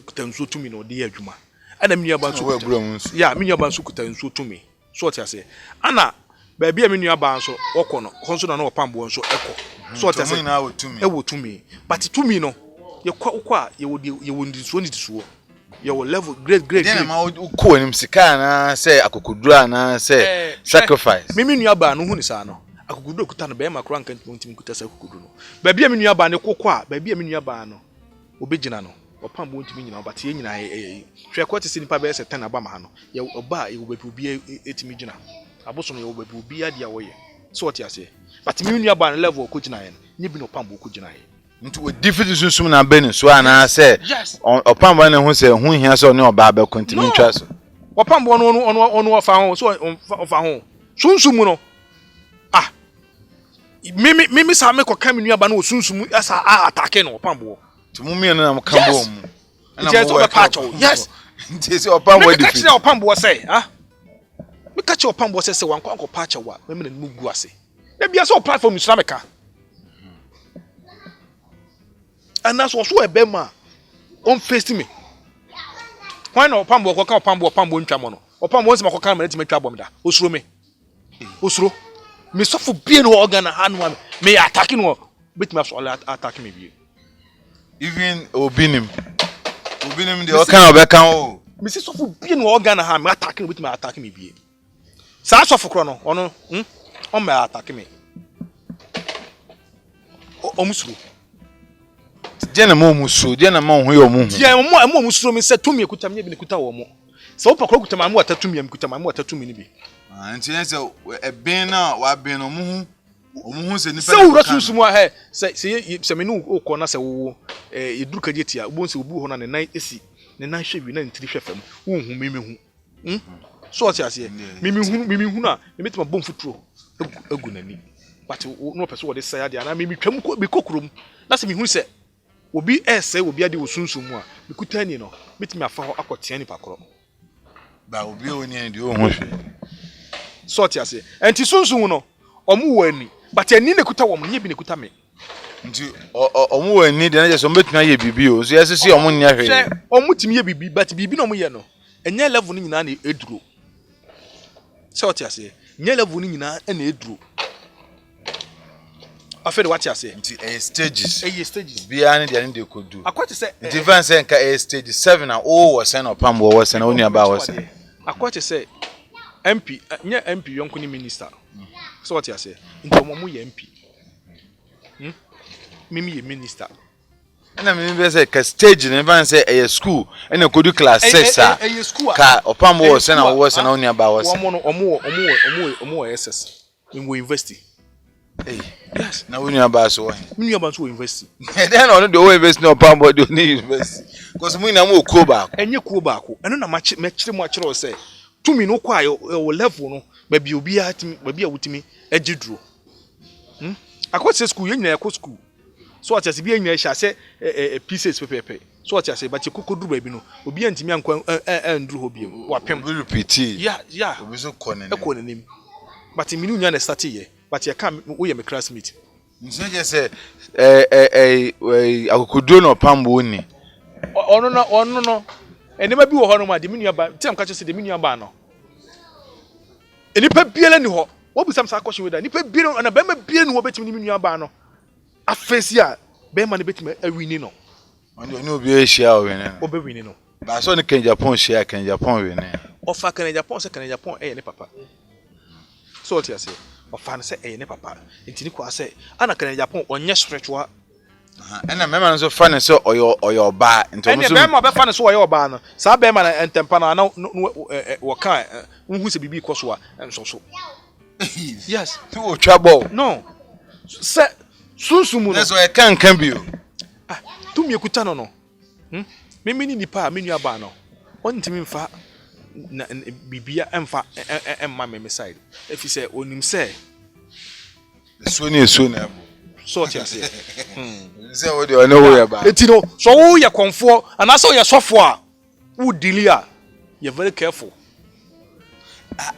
Kuta enso to me no dey adwuma. Ana me nua ba so kuta. Yeah, me nua ba so kuta enso to me. So what you say? Ana ba bia me nua ba so wokọ no. Konso na Opambo nso ekọ. So what you say? E wo to me. But to me no, ye kwa ye wo ndiso ni tisuo. Your level great. Then ma ko anim sika na say akokudura na say sacrifice. Me nua ba no hu ni sa no. Akokudura kuta no be ma kura nkan ntimi kuta sa akokudura no. Ba bia me nua ba ne kokọ a, ba bia me nua ba no. Obegina no. Opambo ntimi nyina but ye nyina hwe kwate si nipa be se 10 aba ma ha no. Ye oba ye obapu bi etimi gina. Aboso no ye obapu bi ade a wo ye. So what you say? But me nua ba no level ko gina ye. Nye bi no Opambo ko gina ye. Into we different sunsum na beni so ana say Opambo na hu say hu hia so ne oba ba continue trust. Opambo no ofa ho so ofa ho. Sunsum no. Ah. Mimi sa me ko kam nua ba no sunsum asa attack no Opambo. To mummy na am kan bo mu. Na mo patch. Yes. Nti say Opambo defeat. Me catch Opambo say, ah. Me catch Opambo say wan ko patch wa. Me na mu gu ase. Na bia so platform Islamika. And that's also a bema on face me. Why no Opambo ko kan Opambo ntwa mo no. Opambo once ma ko kan ma na twa bom da. Osuro me. Osuro. Me sofo bie no organ na hanu me attack no. Bit me so attack me bie. Even obinim the kind of can o. Me say sofo bie no organ na ha me attack no bit me attack me bie. Sa sofo kro no ono on me attack me. Omusuro. Jena mo muso, jena mo hu yo mu hu. Je mo musuro mi se tumi ekuta me bi nekuta wo mo. Se wo pakro kuta ma mo atatumi am kuta ma mo atatumi ni bi. Ah, nti se e ben na wa ben no mu hu se ni se wo rasunsumu a he se me no okọ na se wo eduru kaje tia wo se obu ho na ne nan esi ne nan hwe na ntiri hwe fam wo hu me hu. So what you say? Mimi hu na me metima bom futuro egu nani. But no person wo de say ade na mimi twam ko bi kokurom na se mi hu se obi ese obi ade wo sunsumu a mekuta ni no metimi afa ho akotea ni pakoro ba obi oni ande o ho hwe sort ya se enti sunsumu no omu wo ani but ani ne kuta wo nye bi ne kuta me nti omu wo ani de na je so metimi aye bibi o so yesisi omu nya hwe omu timi ye bibi but bibi no omu ye no enye level ni nyina na eduro sort ya se nye level ni nyina na eduro afere what you say nti stages stages bia ne de kodu akwati say nti van say nka stage 7 na o wo sen Opambo wo sen oni aba wo sen akwati say MP nya MP yonko ni minister so what you say nti omo ye MP mimi ye minister na mimi be say ka stage ne van say school ene kodu class 6 a ka Opambo wo sen na wo sen oni aba wo sen omo SS in university. Hey, yes. Now when you about so one. Me about to invest. Then on the way invest no Opambo do need invest. Because we na mo ko baako. Enye ko baako. Eno na machire mo akire o say. To me no kwa yo level no. Ba bi obi atimi, ba bi a wutimi agiduro. Akwa school yen na ekọ school. So what you be yen hia say pieces pepepe. So what you say but kokoduru ba bi no. Obi antimi ankwa nduru ho biem. Wapem. We repeat. Yeah. Obi so kọ ne. Ekọ ne nim. But me nya na start here. But you can't we am a classmate. So just say akokoduro no Opambo ni. Ono no. Enema bi wo ho no ma de menua ba. Tem ka che se de menua ba no. Enipa biela ni ho. Wo bu sam sa question we da. Nipa biela na be ma biela ni ho betimi ni menua ba no. Afesi a be ma ne betimi awini no. Oni obi e share o we ne. Obe wini no. Ba so ne kan Japan share kan Japan we ne. Ofa kan Japan se kan Japan ne papa. So what you say? Ofan say ne papa. Ntini kwa say ana kan Japan onye spiritual. Ena mema nso fa ne so oyo ba nto mo so. Ena mema be fa ne so oyo ba no. Sa be ma na entempa na wo kan hu se bibi koso a enso so. Yes. Tu o trouble. No. Se sunsumu no. Eso e kan bi o. Ah, tu mi ekuta no no. Mimi ni nipa me nua ba no. Ontimi mfa na bibia emfa emma me side if you say onim say so ni so na sort yase say what you know we about enti no so wo ye konfo ana so ye sofo a wo delia you very careful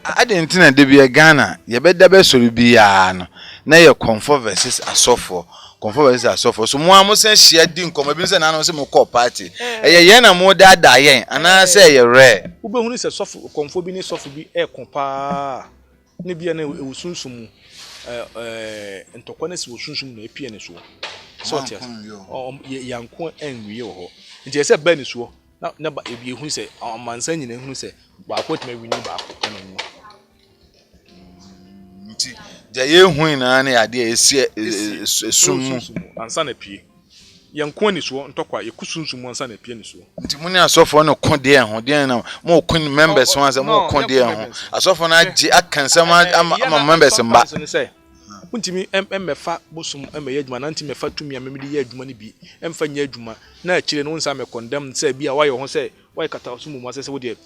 I didn't think de be Ghana ye be da be sori bia no na ye comfort versus asofo comfort versus asofo so mo amusen hia di nkomo bi se na no se mo call party ye na mo da da yen ana say ye rare wo be hunu se sofo comfort bi ni sofo bi e kompa ne bia na ewusunsum ntokwane se wosunsum na epie ne so sort yanko enwie ho nti ese ba ni so na ba ebi hunu se amansan nyina hunu se ba ko tuma wini ba ko na mu nti ja ye hu na na ade esi sum ansa na pie yanko ni so ntokwa yekusunsum ansa na pie ni so nti muni asofo no konde ho de na mo kun members ho ase mo konde ho asofo na agi akansam ama members mba untimi emmefa bosum emme yadwuma na ntimi mefa tumi amemidi ye adwuma ni bi emfa nya adwuma na akire no nsa me condemn say bia waye ho say waye kata so mu ase se wo de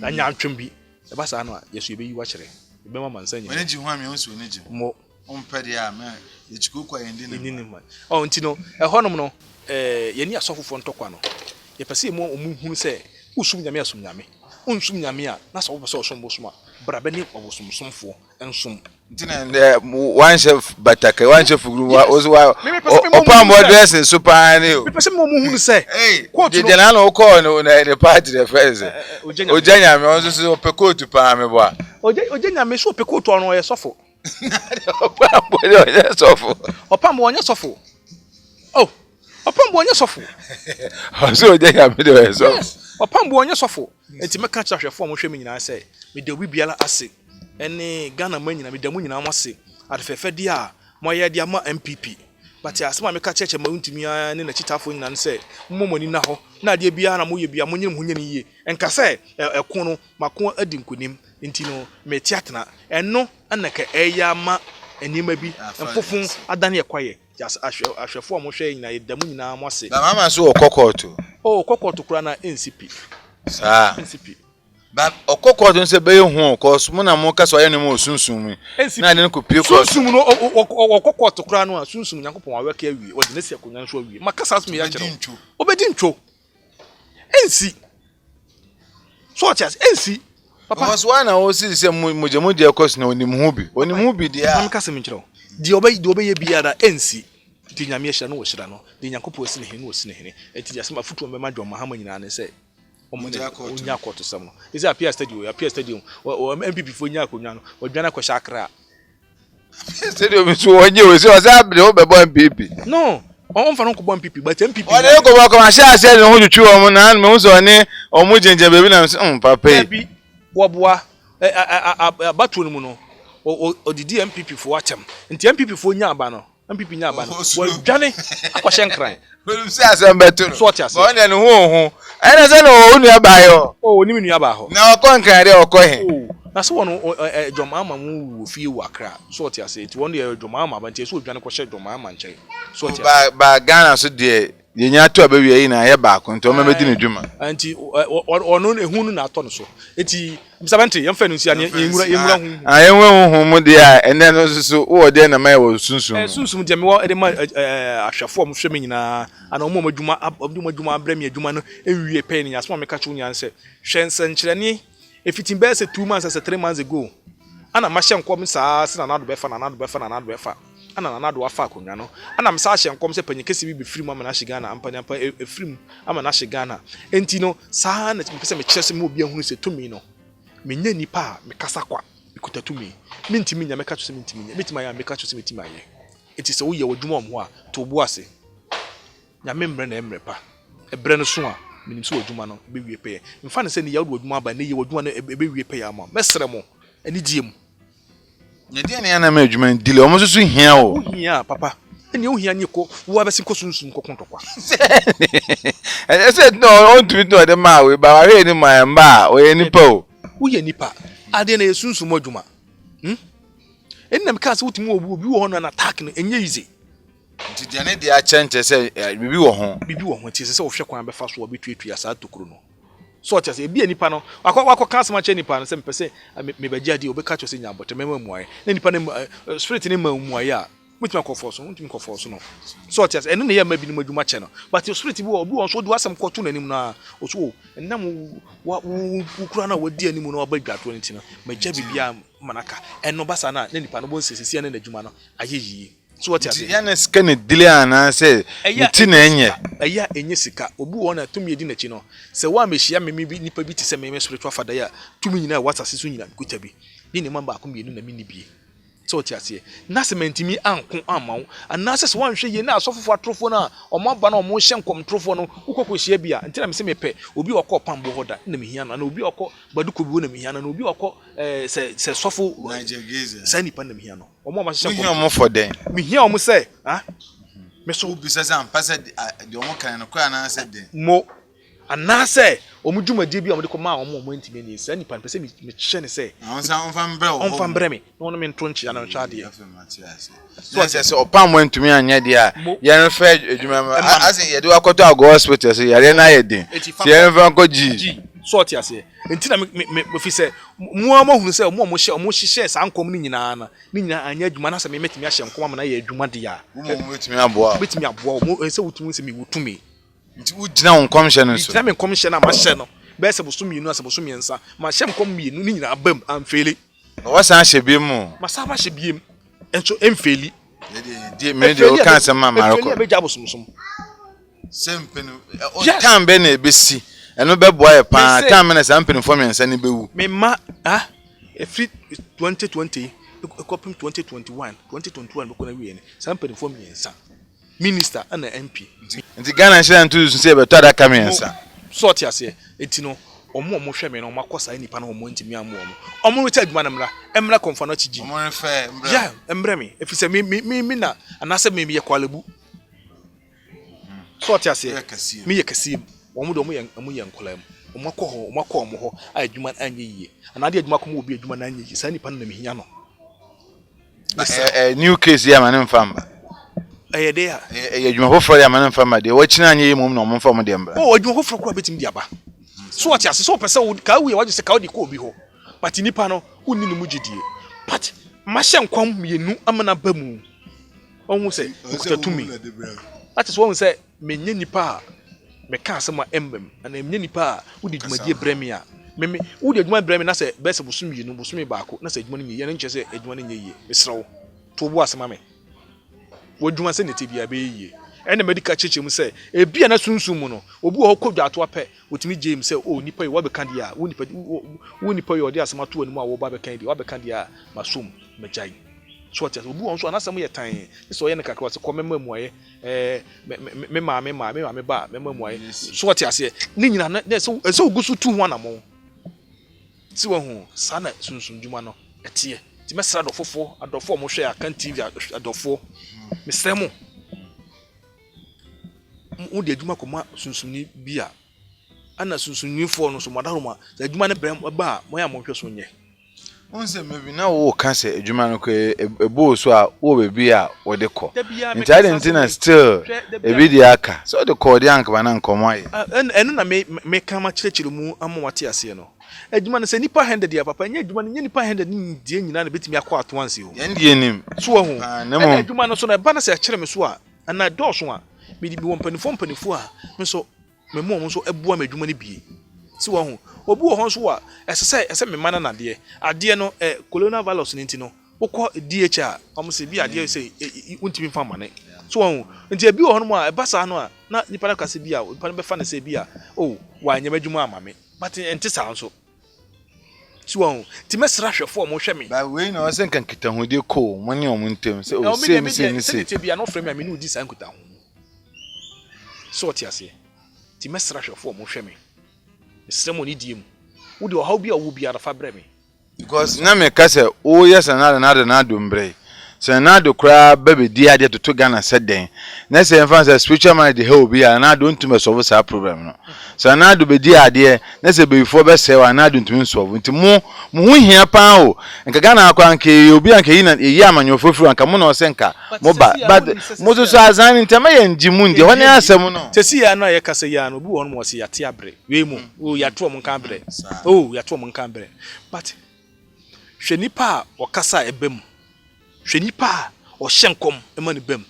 anya antwem bi e ba sa no a yeso ebeyi wa kire ebe ma mansa nya wani ji ho ame ho so ni ji mo ompede ya me ye chiku kwa yende ni man nti no honom no ye ni asofofo ntokwa no ye pese mo omuhunu say usum nyame asum nyame unsum nyame a na so wo pese osum bosum a brabe ni obosum somfo ensum ntina one chef batake one chef guru wa opam dressing super ani o me pese mo muhunu say de na no call no na party the first ojanya me onso so pekotu pa me bo a ojanya me so pekotu ono ye sofo opam bo onye sofo oh opam bo onye sofo so ojanya me de so opam bo onye sofo enti meka cha hwefo mo hwe me nyina say me de obi biala ase ene Ghana man nyina me de mo nyina mo ase adefefe dia a mo ye dia ma MPP but asema meka cheche ma untimi a ne na chitafo nyina say mmomoni na ho na de bia na mo ye bia mo nyim ho nyane yie enka say ekon no mako adi nkonim enti no me tiatena eno anaka eya ma enima bi mfofun adane ekwaye just ahwefo mo hwe nyina ye de mo nyina mo ase ba mama so okokoto kura na NCP sa NCP ba okokoto nse be hu cause mo na mo ka so ye ne mo sunsun na ne ko pie ko sunsun no okokoto kura no a sunsun nyankopon wa weka awie o de na sia konyan so awie makasa asum ya kire obedi ntwo NC so chas NC papa was one o si se moje cause na onim hu bi dia am kasa mi kire di obeye biara NC di nyame hye na wo hyira no di nyankopon osi ne he no osi ne he enti dia sema futu o mema dwom mahama nyina ne se onya koto sam is appear stadium o MPP fo nya akonwa no odwana ko shakra stadium so onye we so abre o bebo MPP no on fa no ko MPP but MPP o de ko ba ko ma sha ase no ho twetwe o mo na me hu so ne o mo jenje bebi na papa bi wo boa batu no mu no o didi MPP fo atem nti MPP fo nya aba no MPP nya aba no wo dwane akɔhye nkran we say asem so tia se bo ne no hu ana se no onu aba yo oni menu aba ho na okɔ nkran de okɔ he na so wono dwoma ama mu wo fie wakra so tia se ti wono ye dwoma ama ba nti so odwane kɔhye dwoma ama nkyɛ so tia ba Ghana so de ye nya to abawie yi na ye ba ko nti o memedi ne dwuma anti ono ehunu na atɔ no so eti bisabante yemfa no nsia ne yengura hu ayenwe hu mu de a ene no so wo de na mai wo sunsun sunsun de me wo de ma ahwafo mo hwɛ me nyina ana mo adwuma abrami adwuma no ewie pɛ ne yaso me ka chu nyan sɛ hwɛ nsankyerɛne efitin bɛ sɛ 2 months sɛ 3 months ago ana ma hyɛ nkɔm saa sɛ na nado bɛfa ana na nado afa akonwa no ana me sa hyɛ nkɔm sɛ panyekesi bi befrim ama na hye na ampanya pa efrim ama na hye Ghana enti no saa na me pɛ sɛ me kyerɛ sɛ me obi ahunu sɛ tumi no menya nipa a me kasa kwa ikuta tumi mintimi nya me ka kyerɛ sɛ mintimi nya mitima ya me ka kyerɛ sɛ mitimi aye enti sɛ wo ye wadwuma mo a to bo ase nya me mbrɛ na emrɛ pa ebrɛ no so a minim sɛ wadwuma no be wie pɛ mfa ne sɛ ne ya wadwuma ba ne ye wadwuma no be wie pɛ ya ma mesrɛ mo ani die mu nya die ne na ma adwuma dile o mo so hia o hia papa eni o hia nyeko wo abɛsi kosunsun kokontokwa ese no on to no de ma we ba we ni ma mba o ye nipa o wo ye nipa ade na yesunsun adwuma enna ka sɛ wotimi obi wo ho na attack no enye easy nti de ne de a chente sɛ bibi wo ho ti sɛ wo hwɛ kwan bɛfa so obetuatua saa tokuro no so what say be nipa no akwa cancel ma che nipa no say mpese me ba giadi obe catch say nya bote me muaye na nipa no spirit ni ma muaye a mutima kofoso mutimi kofoso no so what say eno ne ya ma bi no madwuma che no but your spirit bi obi won so do asem koto nanim na oso enam wo kura na wodi anim no obadwato nti no magya bibia manaka eno basa na nipa no bon sesesi na adwuma no ayeyi so what say ya na sika ne dile ana say nti na enye aya enye sika obi won atumi edi nachi no se wa mehia me bi nipa bi ti se me spiritual father ya tumi nyina watase so nyina kuta bi ni ne mamba akom bienu na mi ni bi so what say na se mentimi anko amawo ana se wan hwe ye na asofofo atrofo na omaba na omo hye nkom trofo no ukoko hye bia ntina me se mepe obi okọ pambo hoda na mehia na obi okọ baduko bi na mehia na obi okọ se sofo Nigeria sa nipa na mehia no omo ma hye nkom mo for den mehia omo se ha me so bi se am pase de omo kan no kwa na se den mo anase omu dwumadie bi omo de koma omo ntime ni sa nipa pese me hye ne se on fa mbre me no me nto nchi na ncha de so say opam wantumi anya de a ye refa adwuma ase ye de wakoto ago hospital so yare na ye den se ye refa ko ji so ti ase nti na me fi se mu amahunu se omo hye sa nkom ni nyina anya adwuma na se me metimi ahye nkom na ye adwuma de a mo metimi aboa mo se wutumi se me wutumi nti udina won komhye no so na me komhye na ma hye no be se boso mienu ase boso miensa ma hye nkom mienu ni nyina abam amfeli o san hye bi mu ma sa ba hye biem enso emfeli de me de o kan se ma marako emfeli abeja bosomsom sempenu o tan be na ebesi eno be boa ye pa tan me na sampenu fo miensa ni bewu me ma free 2020 ekopim 2021 be kona wiye ne sampenu fo miensa minister and MP nti Ghana nhyira ntu so se be to adaka miensa sort ase enti no omo hwe me no makosa nipa no omo ntimi amu omo weta adwuma na emra konfa no chiji omo refa emra ya emra me efise mi na anase me ye kwalebu sort ase mi ye kasim omo do omo ye nkolam omo kọ ho adwuma anye yie anade adwuma ko mo obi adwuma na anye yie sa nipa no na mehia no new case ya manem famba de a adwuma hoforo ya manem famba de wachina anye mum na omo fam de mbra adwuma hoforo ko betim di aba so what ase so pese ka we waje se ka odi ko obi ho but nipa no unni no mugidie but ma hye nkom mienu amana bamu onhu se okutatumi ati so onhu se menye nipa a me ka asema embem ana menye nipa a udi dwumadie bremi a me udi adwuma bremi na se bese bosum mienu bosum baako na se adwuma no ye na nche se adwuma no nye ye mesrew to bo asema me wodwuma se nete bia be ye ene medical cheche mu se ebia na sunsum mu no obi wo kodwa ato apɛ otimi James se o nipa yi wabe kan dia wo nipa yi odi asema to animu a wo ba be kan dia wabe kan dia masum majai so what obi won so anasem ye tan so ye ne kakra se komema muaye me ma ba me muaye so what ase ni nyina na se ogusu tu ho anamo si wo hu sana sunsum dwuma no etie ti mesra adofo mo hwe akan TV adofo mesremu wo de adwuma koma sunsumni bia ana sunsumni fo no so modaroma za adwuma ne ba mo ya mo hwe so nye onse mebi na wo ka se adwuma no ko ebo so a wo bebi a wo de ko ntade ntina still ebi di aka so de ko di anka bana nkomo aye enu na me ka ma kyerɛkyerɛ mu amwate ase no adwuma no se nipa 100 ya papa nya adwuma no nya nipa 100 ni die nyina na betimi akɔ ato anse ho yɛndie nim so wo hu adwuma no so na ba na se kyerɛ me so a ana dɔɔso a me di bi won panifo a me so me mo so ebua me adwuma no bie si wo hu obi wo ho so a ɛsɛ me mana na ade no coronavirus ni nti no wokɔ DH a ɔmo se bi ade se untimi fa mane so wo hu nti ebi wo ho no a ɛbasa no a na nipa na kase bi a nipa no bɛfa na se bi a wa anya adwuma amame but enti sa nso si wo hu ti mesra hwefo mo hwɛ me ba we na ɔsɛ kan kitahudi ko mo ne ɔmo ntem se o se ti bi a no frame a me no di san kitahu so ti ase ti mesra hwefo mo hwɛ me mesremo ni diem wo de ɔhaw bi a wo bi ara fa brɛ me because na me ka se o yes na do mbre so na do kra baby di ade to Ghana said den na say em fan spiritual man dey help be na do ntumi solve that problem no so na do be di ade na say before be say wa na do ntumi solve nti mo hu hia pa o nka Ghana akwa nke obi anka yi na yi amanyofofuru anka mo na o se nka mo ba but mo so azan ntama ye njimu ndi ho ne asem no tesi ya na ye kasa ya no bi won mo se yate abre we mu o yato mo nka abre o yato mo nka abre but hwenipa o kasa ebem hwenipa o hyenkom ema ne bem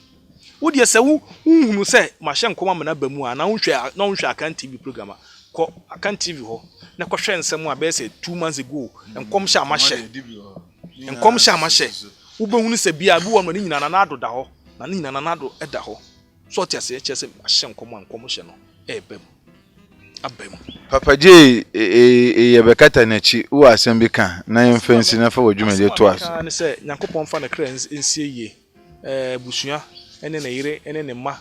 wo de se wo hunu se ma hyenkom amana bemu a na nhwe akan TV program ko akan TV ho na ko hwe nsem a be se 2 months ago enkom hye amahye wo be hunu se bia bi wo no nyina na ado da ho na nyina na ado eda ho so tiase chese hyenkom ankom hye no ebem abem Papa J ye bekata na chi wo asem bi kan na yemfensi na fa wadwumade to aso na se Nyankopon fa na kra nsie ye busua ene na yire ene ne ma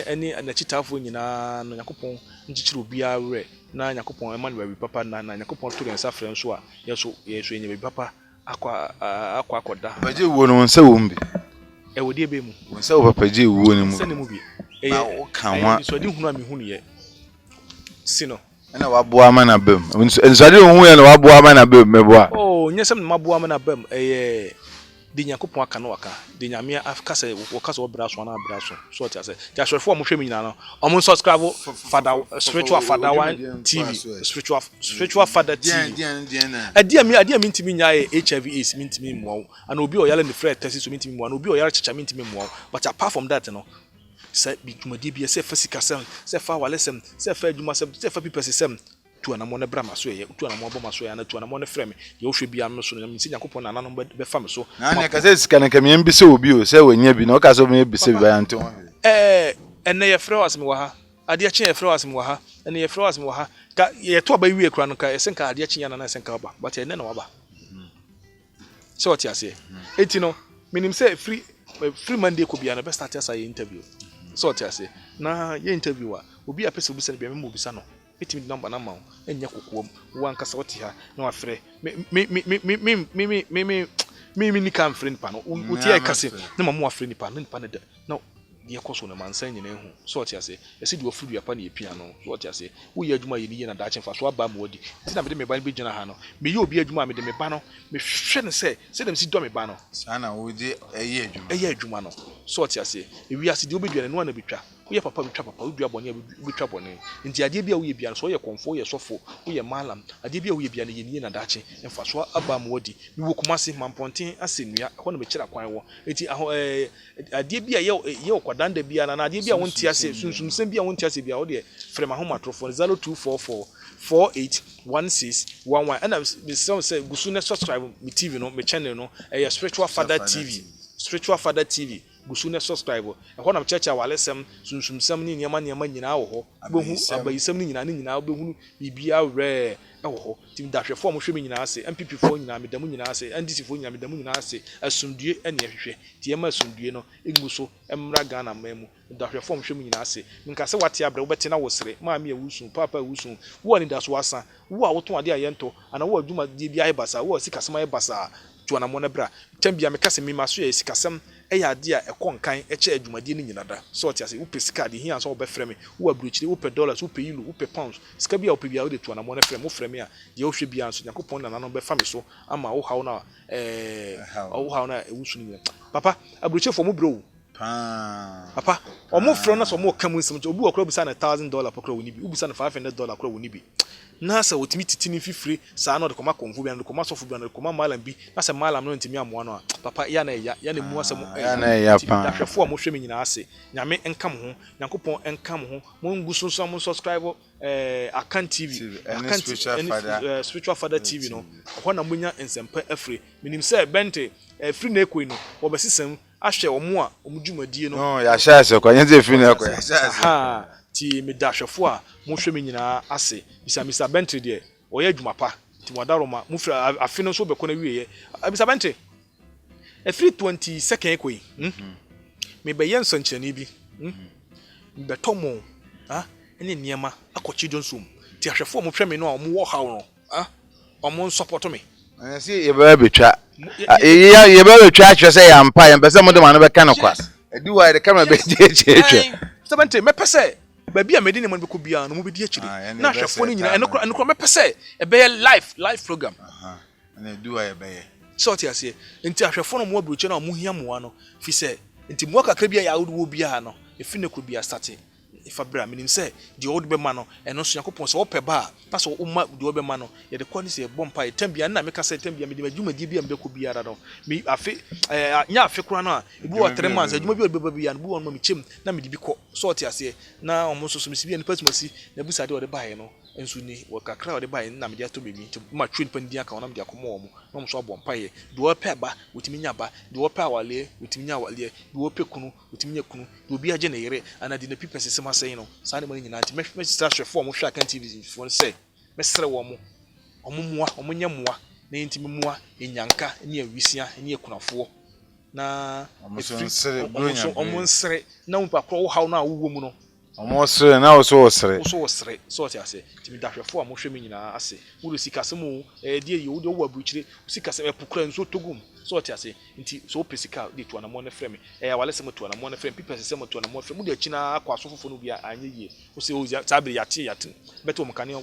ene na chitafo nyina no Nyankopon nchichiro bia we na Nyankopon Emmanuel papa na Nyankopon to nsa frɛ so a yeso enye bi papa akwa Papa J wo no nsa wo mbi e wodi ebe mu nsa wo Papa J wo ni mu se ne mu bi e kan wa so di hunu ami hunu ye sino na waboa ma na bem nsade hu ye na waboa ma na bem meboa oh nyesem na maboa ma na bem di Nyankopon aka no waka di nyame afka se wokasa wo bra so na bra so tia se ja swerefo mo hwe me nyina no omo subscribe father spiritual father one TV spiritual father TV adia mi ntimi nya HIV AIDS mi ntimi mwo ana obi o yale ne frɛ test so mi ntimi mwo ana obi o yale chicha mi ntimi mwo but apart from that no se bi tumadi bi se fa sikasem se fa walesem se fa adwuma sem se fa pipesem tu anamo ne brama so ye tu anamo boma so ya na tu anamo ne frɛ me ye wo hwe bia no so no mi si Nyankopon na nanom be fa me so na ne ka se sika ne ka me bi se obi o se wanya bi na o ka so me bi se bi ba nto ene ye frɛ wasem wa ha ade akye ye frɛ wasem wa ha ene ye frɛ wasem wa ha ka ye to aba wie kura no ka ese nka ade akye ya na ese nka ba but ene na waba so what you say eti no minim say free Monday ko bia na be start as interview so what you say na ye interview a obi apese obi se ne bia me obi sa no eti mi number na ma enya kokoom wo ankasa wote ha na wafrɛ me ni kan frɛ nipa no wote ya kase na mamu wafrɛ nipa no nipa ne da na ye koso na mansan nyina ehu so what you say ese di ofuru apa na epia no so what you say wo ye adwuma ye ni ye na da kyenfa so aba mo di ti na me de me ba be gyina ha no me ye obi adwuma me de me ba no me hwɛ ne se dem si do me ba no sana wo di eye adwuma no so what you say ewi ase di obedua no na betwa wo ye papa betwa papa wo dua bɔne betwa bɔne nti ade bia wo ye bia no so ye konfo wo ye sofo wo ye malam ade bia wo ye bia no ye ni na da kyen mfa so aba mo di me wo kumase mamponten asenua ho na me kyira kwan wo enti ade bia ye kwadanda bia na ade bia wonti ase sunsum sem bia wonti ase bia wo de frɛ ma homa trofo 0244 481611 and me say gusu na subscribe me TV no me channel no spiritual father TV gusu na subscribe e ho na church awalesem sunsum sem ni niam nyina wo ho behu abayisem ni nyina behu bibia wre e wo ho tim dahwefo mo hwe me nyina ase MPP fo nyina me damu nyina ase NDC fo nyina me damu nyina ase asumdue ene hwehwe tie ma asumdue no enguso emra Ghana mamu dahwefo mo hwe me nyina ase nka se wate abre wo bete na wo sere ma me awusu papa awusu wo ni daso asa wo a wo ton ade ayento ana wo adwuma die bia ebasa wo sikasema ebasa tu anamo na bra tambia me kase me maso ya sikasem eya ade a ekonkan eche adwumade ni nyina da so oti ase wo pesika de hia so wo be frɛ me wo abruchire wo pe dollars wo pe euro wo pe pounds sika bia wo pe bia wo de tu anamo na frɛ mo frɛ me a ye wo hwe bia so Nyankopon na nanom be fa me so ama wo hawo na wo hawo na ewusu ni papa abruchire fo mo bro papa omo frɛ na so mo kam nsem obi wo kra busa na $1,000 pokra woni bi ubusa na $500 kra woni bi na sa wotimi titini fifire sa na de koma konfu bia de koma sofu bia de koma malam bi na sa malam no ntimi amoa no papa ya na mu asem ya na ya pa da hwefo a mo hwe me nyina ase nyame enkam ho Nyankopon enkam ho mo nguso so mo subscribe Akan TV spiritual father TV no ho na munya ensempa afre minim say bente free na ekoi no wo besisem ahwe omo a omudwumadie no ya sha ase kwa nyenze free na ekoi ha ti me dahwefo a mo hwe me nyina ase bisa Mr. Bentley de oya adwuma pa ti wadaroma mo fra afino so be kona wiye Mr. Bentley free 22nd koi me be yenso nkyani bi be tomo ene niema akochi donsum ti ahwefo mo hwe me no a mo wo hawo no omo support me I see you better be try. You better try to say I'm pie and but some of them are never kind of class. I do why the camera be JJ. 70 me pese baby amedi ne mo be ko bia no mo be di akiri na hwefo ni nyina enokro me pese e be live program and I do why be sort ase enti ahwefo no mo abruche na mo hia mo no fi se enti mo kakra bia ya wo bia no e fi ne ko bia start if abra menim say the old be man no eno so yakopon so ope ba na so umma the old be man no ye de kwani se bompa tambia na meka say tambia me de adwumadi bia me ko biara no me afi nya afi kura no ebi wa 3 months adwuma bi obe bia no bu won ma me chem na me de bi ko sort ase na omo so me si bia ne patumasi na busa de ode bae no ensu ni wo kakra ode bae na me de ato bemi ma train pandi aka na me de akomo omo na omo so bompa ye de ope ba wotimi nya ba de ope awale wotimi nya awale de ope kunu wotimi nya kunu de obi age na yere ana de na people sesema say no sane mo nyina nti me stra for mo hwa kan TV for say me sere wo mo omumua omunya mua na nti memua enyanka ne awisia ne ekunafo na omonsere na umpa kro wo haw na wo mu no omonsere na wo so sere so ti ase ti mi dahwefo a mo hwe me nyina ase wo sikase mo die ye wo de wo abuchire sikase epukura nso togum so ti ase nti so pesika de to na mo na frame ya wale se mo to na mo na frame people se mo to na mo frame mu de akina akwa so fofo no bia anye ye wo se o tabiri yate beto mo kane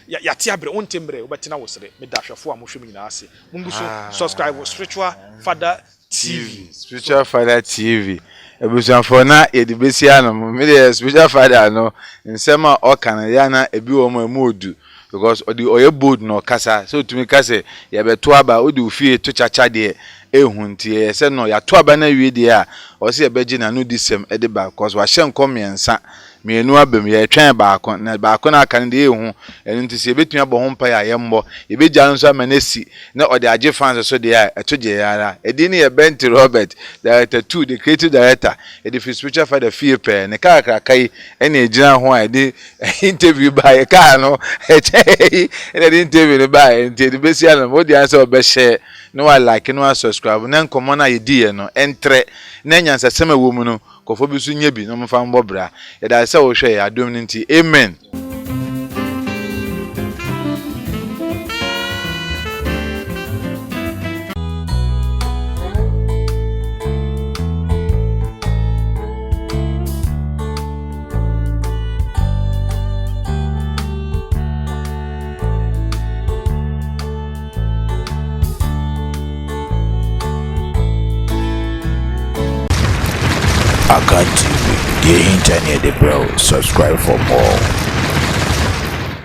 yate abre on tembre wo betina wo sere me dahwefo a mo hwe me nyina ase mungu so subscribe Spiritual Father TV Spiritual Father TV ebusanfo na yedibesi ano me de Spiritual Father no nsema o kan ya na ebi wo mo amudu because oye bold no kasa so tumi kase ye beto aba odi ofie to chacha de ehunti ye se no ya to aba na wie de a o se ye beji na no disem e de ba because wa hye nkomiensa mienu abem ye twen baako na aka de ehu enu nti se betumi abo ho mpa ya yembo ye beja nso amanesi na ode age fans so de ya etoje yara edi ne ye Benty Robert director 2 the creative director e the Spiritual Father fie pe ne kakra kai ene ejina ho a de interview ba ye ka no e de interview ne ba nti de besi ana mo de answer obe share no wa like no wa subscribe na nkomo na ye di ye no entre na nyansa sema wo mu no kofo bi so nya bi no mfa mbobra ye da se wo hwe ya adom nti amen. Akan TV, the internet, the bro. Subscribe for more.